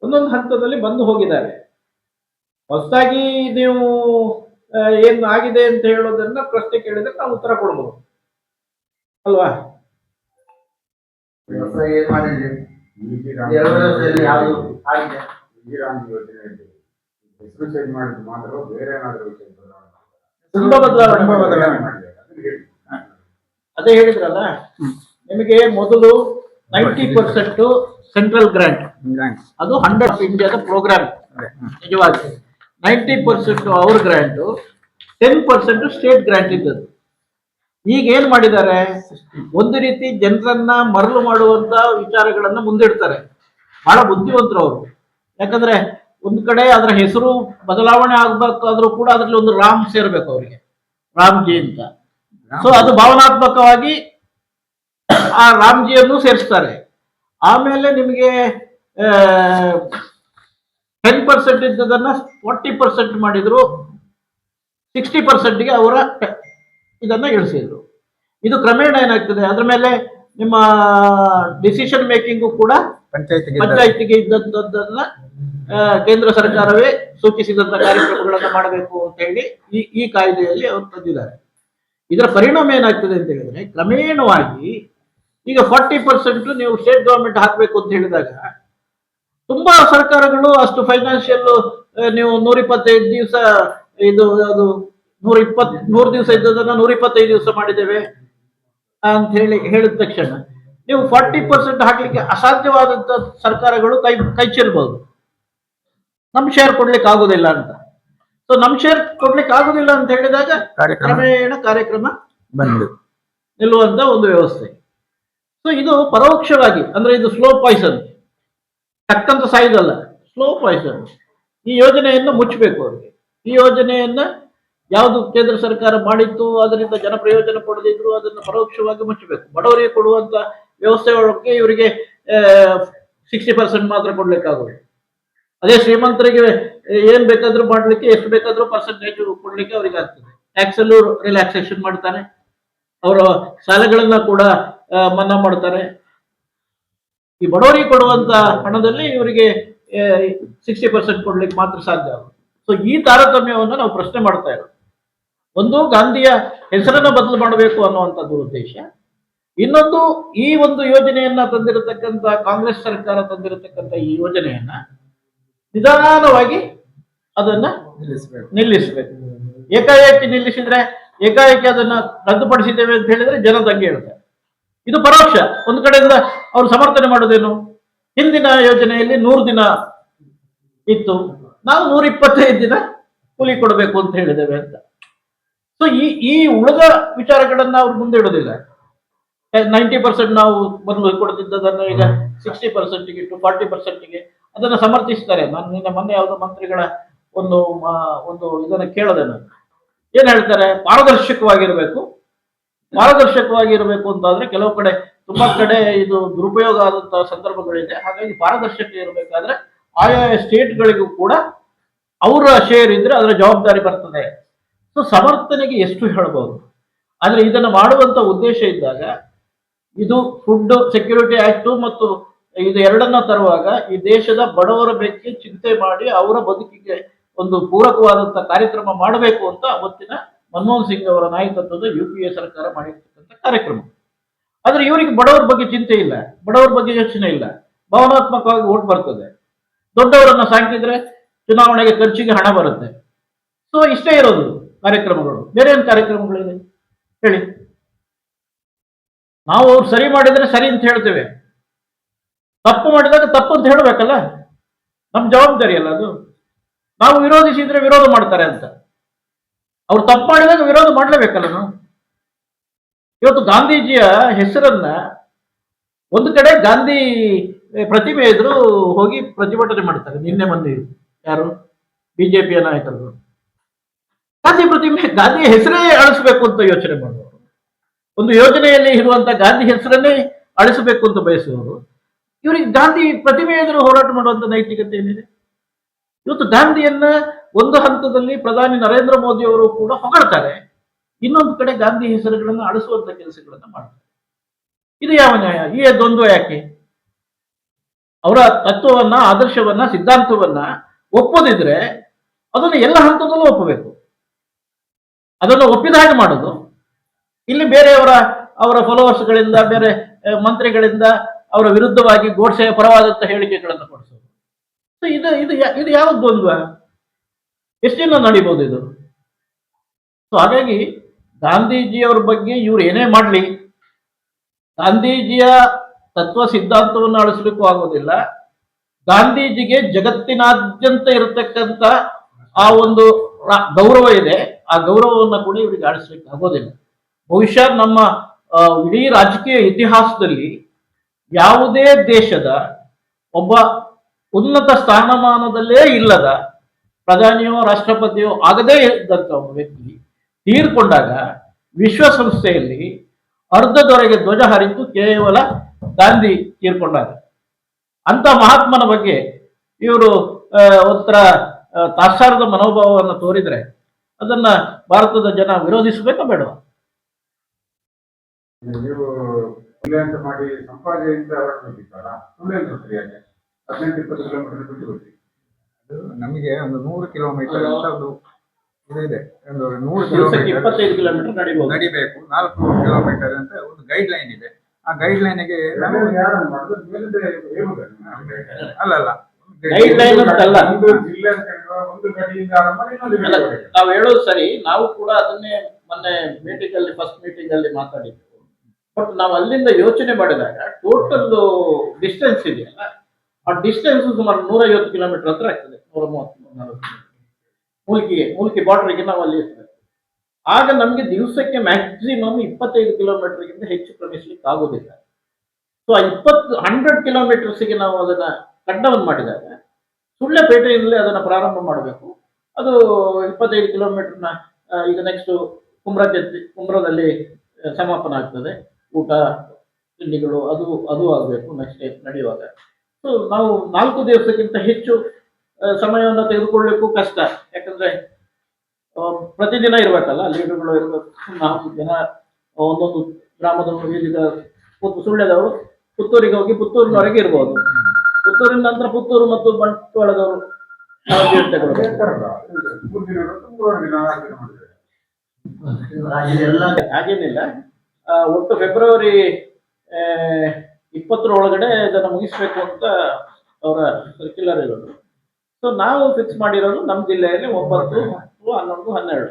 ಒಂದೊಂದು ಹಂತದಲ್ಲಿ ಬಂದು ಹೋಗಿದ್ದಾರೆ. ಹೊಸದಾಗಿ ನೀವು ಏನು ಆಗಿದೆ ಅಂತ ಹೇಳೋದನ್ನ ಪ್ರಶ್ನೆ ಕೇಳಿದ್ರೆ ನಾವು ಉತ್ತರ ಕೊಡ್ಬೋದು ಅಲ್ವಾ? ತುಂಬಾ ಬದಲಾವಣೆ. ಅದೇ ಹೇಳಿದ್ರಲ್ಲ, ನಿಮಗೆ ಮೊದಲು 90% ಸೆಂಟ್ರಲ್ ಗ್ರಾಂಟ್, ಅದು 100 ಇಂಡಿಯಾದ ಪ್ರೋಗ್ರಾಮ್. ನಿಜವಾಗಿ 90% ಅವ್ರ ಗ್ರಾಂಟ್, 10% ಸ್ಟೇಟ್ ಗ್ರಾಂಟ್ ಇದ್ದದ್ದು. ಈಗ ಏನ್ ಮಾಡಿದ್ದಾರೆ, ಒಂದು ರೀತಿ ಜನರನ್ನ ಮರಳು ಮಾಡುವಂತ ವಿಚಾರಗಳನ್ನ ಮುಂದಿಡ್ತಾರೆ. ಬಹಳ ಬುದ್ಧಿವಂತರು ಅವರು. ಯಾಕಂದ್ರೆ ಒಂದ್ ಕಡೆ ಅದರ ಹೆಸರು ಬದಲಾವಣೆ ಆಗ್ಬೇಕಾದ್ರೂ ಕೂಡ ಅದ್ರಲ್ಲಿ ಒಂದು ರಾಮ್ ಸೇರ್ಬೇಕು ಅವರಿಗೆ, ರಾಮ್ಜಿ ಅಂತ. ಸೊ ಅದು ಭಾವನಾತ್ಮಕವಾಗಿ ಆ ರಾಮ್ಜಿಯನ್ನು ಸೇರಿಸ್ತಾರೆ. ಆಮೇಲೆ ನಿಮಗೆ 10% ಇದ್ದದನ್ನ 40% ಮಾಡಿದ್ರು, 60%ಗೆ ಅವರ ಇದನ್ನ ಇಳಿಸಿದ್ರು. ಇದು ಕ್ರಮೇಣ ಏನಾಗ್ತದೆ, ಅದ್ರ ಮೇಲೆ ನಿಮ್ಮ ಡಿಸಿಷನ್ ಮೇಕಿಂಗು ಕೂಡ ಪಂಚಾಯತಿಗೆ ಇದ್ದಂಥದ್ದನ್ನ ಕೇಂದ್ರ ಸರ್ಕಾರವೇ ಸೂಚಿಸಿದಂತ ಕಾರ್ಯಕ್ರಮಗಳನ್ನ ಮಾಡಬೇಕು ಅಂತ ಹೇಳಿ ಈ ಕಾಯ್ದೆಯಲ್ಲಿ ಅವರು ತಂದಿದ್ದಾರೆ. ಇದರ ಪರಿಣಾಮ ಏನಾಗ್ತದೆ ಅಂತ ಹೇಳಿದ್ರೆ, ಕ್ರಮೇಣವಾಗಿ ಈಗ 40% ನೀವು ಸ್ಟೇಟ್ ಗವರ್ಮೆಂಟ್ ಹಾಕಬೇಕು ಅಂತ ಹೇಳಿದಾಗ, ತುಂಬಾ ಸರ್ಕಾರಗಳು ಅಷ್ಟು ಫೈನಾನ್ಷಿಯಲ್, ನೀವು 125 ದಿವಸ ಇದು ಅದು 100 ದಿವಸ ಇದ್ದದನ್ನ 125 ದಿವಸ ಮಾಡಿದ್ದೇವೆ ಅಂತ ಹೇಳಿದ ತಕ್ಷಣ ನೀವು 40% ಹಾಕ್ಲಿಕ್ಕೆ ಅಸಾಧ್ಯವಾದಂತ ಸರ್ಕಾರಗಳು ಕೈ ಚೆಲ್ಬಹುದು, ನಮ್ ಶೇರ್ ಕೊಡ್ಲಿಕ್ಕೆ ಆಗುದಿಲ್ಲ ಅಂತ. ಸೊ ನಮ್ ಶೇರ್ ಕೊಡ್ಲಿಕ್ಕೆ ಆಗುದಿಲ್ಲ ಅಂತ ಹೇಳಿದಾಗ ಕ್ರಮೇಣ ಕಾರ್ಯಕ್ರಮ ನಿಲ್ಲುವಂತ ಒಂದು ವ್ಯವಸ್ಥೆ. ಸೊ ಇದು ಪರೋಕ್ಷವಾಗಿ, ಅಂದ್ರೆ ಇದು ಸ್ಲೋ ಪಾಯ್ಸನ್, ಟಕ್ಕಂತ ಸಾಯುದಲ್ಲ, ಸ್ಲೋ ಪಾಯ್ಸನ್. ಈ ಯೋಜನೆಯನ್ನು ಮುಚ್ಚಬೇಕು ಅವರಿಗೆ. ಈ ಯೋಜನೆಯನ್ನ ಯಾವುದು ಕೇಂದ್ರ ಸರ್ಕಾರ ಮಾಡಿತ್ತು, ಅದರಿಂದ ಜನ ಪ್ರಯೋಜನ ಪಡೆದಿದ್ರು, ಅದನ್ನು ಪರೋಕ್ಷವಾಗಿ ಮುಚ್ಚಬೇಕು. ಬಡವರಿಗೆ ಕೊಡುವಂತ ವ್ಯವಸ್ಥೆ ಒಳಗೆ ಇವರಿಗೆ 60% ಮಾತ್ರ ಕೊಡ್ಲಿಕ್ಕಾಗೋದು. ಅದೇ ಶ್ರೀಮಂತರಿಗೆ ಏನ್ ಬೇಕಾದ್ರೂ ಮಾಡ್ಲಿಕ್ಕೆ, ಎಷ್ಟು ಬೇಕಾದ್ರೂ ಪರ್ಸೆಂಟೇಜ್ ಕೊಡ್ಲಿಕ್ಕೆ ಅವ್ರಿಗೆ ಆಗ್ತದೆ. ಟ್ಯಾಕ್ಸ್ ಅಲ್ಲೂ ರಿಲ್ಯಾಕ್ಸೇಷನ್ ಮಾಡ್ತಾನೆ, ಅವರ ಸಾಲಗಳನ್ನ ಕೂಡ ಮನ್ನಾ ಮಾಡ್ತಾರೆ. ಈ ಬಡವರಿಗೆ ಕೊಡುವಂತ ಹಣದಲ್ಲಿ ಇವರಿಗೆ 60% ಕೊಡ್ಲಿಕ್ಕೆ ಮಾತ್ರ ಸಾಧ್ಯ ಆಗುತ್ತೆ. ಸೊ ಈ ತಾರತಮ್ಯವನ್ನು ನಾವು ಪ್ರಶ್ನೆ ಮಾಡ್ತಾ ಇರೋದು. ಒಂದು, ಗಾಂಧಿಯ ಹೆಸರನ್ನ ಬದಲು ಮಾಡಬೇಕು ಅನ್ನುವಂಥದ್ದು ಉದ್ದೇಶ. ಇನ್ನೊಂದು, ಈ ಒಂದು ಯೋಜನೆಯನ್ನ ತಂದಿರತಕ್ಕಂತ ಕಾಂಗ್ರೆಸ್ ಸರ್ಕಾರ ತಂದಿರತಕ್ಕಂತ ಈ ಯೋಜನೆಯನ್ನ ನಿಧಾನವಾಗಿ ಅದನ್ನ ನಿಲ್ಲಿಸಬೇಕು. ಏಕಾಏಕಿ ನಿಲ್ಲಿಸಿದ್ರೆ, ಏಕಾಏಕಿ ಅದನ್ನ ರದ್ದುಪಡಿಸಿದ್ದೇವೆ ಅಂತ ಹೇಳಿದ್ರೆ ಜನ ದಂಗೆ ಹೇಳ್ತಾರೆ. ಇದು ಪರೋಕ್ಷ. ಒಂದು ಕಡೆಯಿಂದ ಅವರು ಸಮರ್ಥನೆ ಮಾಡೋದೇನು, ಹಿಂದಿನ ಯೋಜನೆಯಲ್ಲಿ 100 ದಿನ ಇತ್ತು, ನಾವು 125 ದಿನ ಕೂಲಿ ಕೊಡಬೇಕು ಅಂತ ಹೇಳಿದ್ದೇವೆ ಅಂತ. ಸೊ ಈ ಉಳಿದ ವಿಚಾರಗಳನ್ನ ಅವ್ರು ಮುಂದೆ ಇಡೋದಿಲ್ಲ. 90% ನಾವು ಮೊದಲು ಕೊಡ್ತಿದ್ದದನ್ನು ಈಗ 60%ಗೆ ಟು 40%ಗೆ ಅದನ್ನು ಸಮರ್ಥಿಸ್ತಾರೆ. ನಾನು ಮೊನ್ನೆ ಯಾವುದೋ ಮಂತ್ರಿಗಳ ಒಂದು ಒಂದು ಇದನ್ನು ಕೇಳದೆ, ನಾನು ಏನ್ ಹೇಳ್ತಾರೆ, ಪಾರದರ್ಶಕವಾಗಿರ್ಬೇಕು ಅಂತಾದ್ರೆ ಕೆಲವು ಕಡೆ, ತುಂಬಾ ಕಡೆ ಇದು ದುರುಪಯೋಗ ಆದಂತಹ ಸಂದರ್ಭಗಳಿದೆ. ಹಾಗಾಗಿ ಪಾರದರ್ಶಕ ಇರಬೇಕಾದ್ರೆ ಆಯಾ ಸ್ಟೇಟ್ಗಳಿಗೂ ಕೂಡ ಅವರ ಶೇರ್ ಇದ್ರೆ ಅದರ ಜವಾಬ್ದಾರಿ ಬರ್ತದೆ. ಸೊ ಸಮರ್ಥನೆಗೆ ಎಷ್ಟು ಹೇಳ್ಬೋದು. ಆದ್ರೆ ಇದನ್ನು ಮಾಡುವಂತ ಉದ್ದೇಶ ಇದ್ದಾಗ, ಇದು ಫುಡ್ ಸೆಕ್ಯೂರಿಟಿ ಆಕ್ಟ್ ಮತ್ತು ಇದು ಎರಡನ್ನ ತರುವಾಗ ಈ ದೇಶದ ಬಡವರ ಬಗ್ಗೆ ಚಿಂತೆ ಮಾಡಿ ಅವರ ಬದುಕಿಗೆ ಒಂದು ಪೂರಕವಾದಂತ ಕಾರ್ಯಕ್ರಮ ಮಾಡಬೇಕು ಅಂತ ಅವತ್ತಿನ ಮನಮೋಹನ್ ಸಿಂಗ್ ಅವರ ನಾಯಕತ್ವದ UPA ಸರ್ಕಾರ ಮಾಡಿರ್ತಕ್ಕಂಥ ಕಾರ್ಯಕ್ರಮ. ಆದ್ರೆ ಇವರಿಗೆ ಬಡವರ ಬಗ್ಗೆ ಚಿಂತೆ ಇಲ್ಲ, ಬಡವರ ಬಗ್ಗೆ ಯೋಚನೆ ಇಲ್ಲ, ಭಾವನಾತ್ಮಕವಾಗಿ ಓಟ್ ಬರ್ತದೆ. ದೊಡ್ಡವರನ್ನ ಸಾಕಿದ್ರೆ ಚುನಾವಣೆಗೆ ಖರ್ಚಿಗೆ ಹಣ ಬರುತ್ತೆ. ಸೊ ಇಷ್ಟೇ ಇರೋದು ಕಾರ್ಯಕ್ರಮಗಳು. ಬೇರೆ ಏನು ಕಾರ್ಯಕ್ರಮಗಳಿದೆ ಹೇಳಿ? ನಾವು ಅವ್ರು ಸರಿ ಮಾಡಿದ್ರೆ ಸರಿ ಅಂತ ಹೇಳ್ತೇವೆ, ತಪ್ಪು ಮಾಡಿದಾಗ ತಪ್ಪು ಅಂತ ಹೇಳ್ಬೇಕಲ್ಲ, ನಮ್ ಜವಾಬ್ದಾರಿ ಅಲ್ಲ ಅದು. ನಾವು ವಿರೋಧಿಸಿದ್ರೆ ವಿರೋಧ ಮಾಡ್ತಾರೆ ಅಂತ, ಅವ್ರು ತಪ್ಪು ಮಾಡಿದಾಗ ವಿರೋಧ ಮಾಡ್ಲೇಬೇಕಲ್ಲ ನಾವು. ಇವತ್ತು ಗಾಂಧೀಜಿಯ ಹೆಸರನ್ನ ಒಂದು ಕಡೆ ಗಾಂಧಿ ಪ್ರತಿಮೆ ಎದುರು ಹೋಗಿ ಪ್ರತಿಭಟನೆ ಮಾಡ್ತಾರೆ. ನಿನ್ನೆ ಮೊನ್ನೆ ಯಾರು ಬಿಜೆಪಿಯ ನಾಯಕರು ಗಾಂಧಿ ಪ್ರತಿಮೆ, ಗಾಂಧಿ ಹೆಸರೇ ಅಳಿಸ್ಬೇಕು ಅಂತ ಯೋಚನೆ ಮಾಡುವವರು, ಒಂದು ಯೋಜನೆಯಲ್ಲಿ ಇರುವಂತ ಗಾಂಧಿ ಹೆಸರನ್ನೇ ಅಳಿಸಬೇಕು ಅಂತ ಬಯಸುವವರು, ಇವರಿಗೆ ಗಾಂಧಿ ಪ್ರತಿಮೆ ಎದುರು ಹೋರಾಟ ಮಾಡುವಂತ ನೈತಿಕತೆ ಏನಿದೆ? ಇವತ್ತು ಗಾಂಧಿಯನ್ನ ಒಂದು ಹಂತದಲ್ಲಿ ಪ್ರಧಾನಿ ನರೇಂದ್ರ ಮೋದಿ ಅವರು ಕೂಡ ಹೊಗಳ್ತಾರೆ, ಇನ್ನೊಂದು ಕಡೆ ಗಾಂಧಿ ಹೆಸರುಗಳನ್ನು ಅಳಿಸುವಂತ ಕೆಲಸಗಳನ್ನ ಮಾಡ್ತಾರೆ. ಇದು ಯಾವ ನ್ಯಾಯ? ಈ ದ್ವಂದ್ವ ಯಾಕೆ? ಅವರ ತತ್ವವನ್ನ, ಆದರ್ಶವನ್ನ, ಸಿದ್ಧಾಂತವನ್ನ ಒಪ್ಪದಿದ್ರೆ ಅದನ್ನು ಎಲ್ಲ ಹಂತದಲ್ಲೂ ಒಪ್ಪಬೇಕು. ಅದನ್ನು ಒಪ್ಪಿದ ಹಾಗೆ ಮಾಡೋದು. ಇಲ್ಲಿ ಅವರ ಫಾಲೋವರ್ಸ್ಗಳಿಂದ, ಬೇರೆ ಮಂತ್ರಿಗಳಿಂದ ಅವರ ವಿರುದ್ಧವಾಗಿ ಗೋಡ್ಸೆಯ ಪರವಾದಂತಹ ಹೇಳಿಕೆಗಳನ್ನು ಕೊಡಿಸೋದು. ಇದು ಇದು ಇದು ಯಾವ ದ್ವಂದ್ವ? ಎಷ್ಟು ದಿನ ನಡೀಬಹುದು ಇದು? ಸೊ ಹಾಗಾಗಿ ಗಾಂಧೀಜಿಯವರ ಬಗ್ಗೆ ಇವ್ರು ಏನೇ ಮಾಡಲಿ, ಗಾಂಧೀಜಿಯ ತತ್ವ ಸಿದ್ಧಾಂತವನ್ನು ಅಳಿಸ್ಲಿಕ್ಕೂ ಆಗೋದಿಲ್ಲ. ಗಾಂಧೀಜಿಗೆ ಜಗತ್ತಿನಾದ್ಯಂತ ಇರತಕ್ಕಂತ ಆ ಒಂದು ಗೌರವ ಇದೆ, ಆ ಗೌರವವನ್ನು ಕೂಡ ಇವರಿಗೆ ಆಳಿಸ್ಲಿಕ್ಕೆ ಆಗೋದಿಲ್ಲ. ಬಹುಶಃ ನಮ್ಮ ಇಡೀ ರಾಜಕೀಯ ಇತಿಹಾಸದಲ್ಲಿ ಯಾವುದೇ ದೇಶದ ಒಬ್ಬ ಉನ್ನತ ಸ್ಥಾನಮಾನದಲ್ಲೇ ಇಲ್ಲದ ಪ್ರಧಾನಿಯೋ ರಾಷ್ಟ್ರಪತಿಯೋ ಆಗದೇ ಇದ್ದಂತ ಒಬ್ಬ ವ್ಯಕ್ತಿ ತೀರ್ಕೊಂಡಾಗ ವಿಶ್ವಸಂಸ್ಥೆಯಲ್ಲಿ ಅರ್ಧದೊರೆಗೆ ಧ್ವಜ ಹಾರಿದ್ದು ಕೇವಲ ಗಾಂಧಿ ತೀರ್ಕೊಂಡಾಗ. ಅಂತ ಮಹಾತ್ಮನ ಬಗ್ಗೆ ಇವರು ಒಂಥರ ತಾತ್ಸಾರದ ಮನೋಭಾವವನ್ನು ತೋರಿದ್ರೆ ಅದನ್ನ ಭಾರತದ ಜನ ವಿರೋಧಿಸಬೇಕಾ ಬೇಡವಾ? ನೀವು ಅಂತ ಮಾಡಿ ಸಂಪಾದನೆಯಿಂದ ಹೊರಟಿದ್ದಾರ 18-20 ಕಿಲೋಮೀಟರ್ ಬಿಟ್ಟು ಬಿಡ್ರಿ. ಅದು ನಮಗೆ ಒಂದು 100 ಕಿಲೋಮೀಟರ್ ಅಂತ ಒಂದು ಇದೆ, ಒಂದು 100 ಕಿಲೋಮೀಟರ್ 25 ಕಿಲೋಮೀಟರ್ ನಡಿಬೇಕು, 4 ಕಿಲೋಮೀಟರ್ ಅಂತ ಒಂದು ಗೈಡ್ ಲೈನ್ ಇದೆ. ಆ ಗೈಡ್ ಲೈನ್ಗೆ ಅಲ್ಲ ಗೈಡ್ ಲೈನ್ ಅಂತಲ್ಲ, ನಾವು ಹೇಳೋದು ಸರಿ. ನಾವು ಕೂಡ ಅದನ್ನೇ ಮೊನ್ನೆ ಮೀಟಿಂಗ್ ಅಲ್ಲಿ, ಫಸ್ಟ್ ಮೀಟಿಂಗ್ ಅಲ್ಲಿ ಮಾತಾಡಿದ್ವಿ. ಬಟ್ ನಾವು ಅಲ್ಲಿಂದ ಯೋಚನೆ ಮಾಡಿದಾಗ ಟೋಟಲ್ ಡಿಸ್ಟೆನ್ಸ್ ಇದೆಯಲ್ಲ, ಆ ಡಿಸ್ಟೆನ್ಸ್ ಸುಮಾರು 150 ಕಿಲೋಮೀಟರ್ ಹತ್ರ ಆಗ್ತದೆ. 130-140 ಮೂಲ್ಕಿ ಬಾರ್ಡರ್ಗೆ ನಾವು ಅಲ್ಲಿ ಇರ್ತೇವೆ. ಆಗ ನಮಗೆ ದಿವಸಕ್ಕೆ ಮ್ಯಾಕ್ಸಿಮಮ್ 25 ಕಿಲೋಮೀಟರ್ಗಿಂತ ಹೆಚ್ಚು ಕ್ರಮಿಸ್ಲಿಕ್ಕೆ ಆಗೋದಿಲ್ಲ. ಸೊ ಆ 100 ಕಿಲೋಮೀಟರ್ಸ್ಗೆ ನಾವು ಅದನ್ನ ಕಟ್ ಡೌನ್ ಮಾಡಿದಾಗ ಸುಳ್ಳೆಪೇಟೆಯಿಂದಲೇ ಅದನ್ನ ಪ್ರಾರಂಭ ಮಾಡಬೇಕು. ಅದು 25 ಕಿಲೋಮೀಟರ್ನ ಈಗ ನೆಕ್ಸ್ಟ್ ಕುಮ್ರದಲ್ಲಿ ಸಮಾಪನ ಆಗ್ತದೆ. ಊಟ ತಿಂಡಿಗಳು ಅದು ಆಗಬೇಕು ನೆಕ್ಸ್ಟ್ ಡೇ ನಡೆಯುವಾಗ. ಸೊ ನಾವು 4 ದಿವಸಕ್ಕಿಂತ ಹೆಚ್ಚು ಸಮಯವನ್ನು ತೆಗೆದುಕೊಳ್ಳಿಕ್ಕೂ ಕಷ್ಟ. ಯಾಕಂದ್ರೆ ಪ್ರತಿದಿನ ಇರ್ಬೇಕಲ್ಲ, ಲೀಡರ್ಗಳು ಇರಬೇಕು. ನಾವು ಜನ ಒಂದೊಂದು ಗ್ರಾಮದವರು ಈಗ ಸುಳ್ಯದವರು ಪುತ್ತೂರಿಗೆ ಹೋಗಿ ಪುತ್ತೂರಿನವರೆಗೆ ಇರ್ಬೋದು. ಪುತ್ತೂರಿನ ನಂತರ ಪುತ್ತೂರು ಮತ್ತು ಬಂಟ್ವಾಳದವರು ಹಾಗೇನಿಲ್ಲ. ಒಟ್ಟು ಫೆಬ್ರವರಿ 20 ಒಳಗಡೆ ಇದನ್ನು ಮುಗಿಸ್ಬೇಕು ಅಂತ ಅವರ ಸರ್ಕ್ಯುಲರ್ ಇರೋದು. ಸೊ ನಾವು ಫಿಕ್ಸ್ ಮಾಡಿರೋದು ನಮ್ಮ ಜಿಲ್ಲೆಯಲ್ಲಿ 9, 10, 11, 12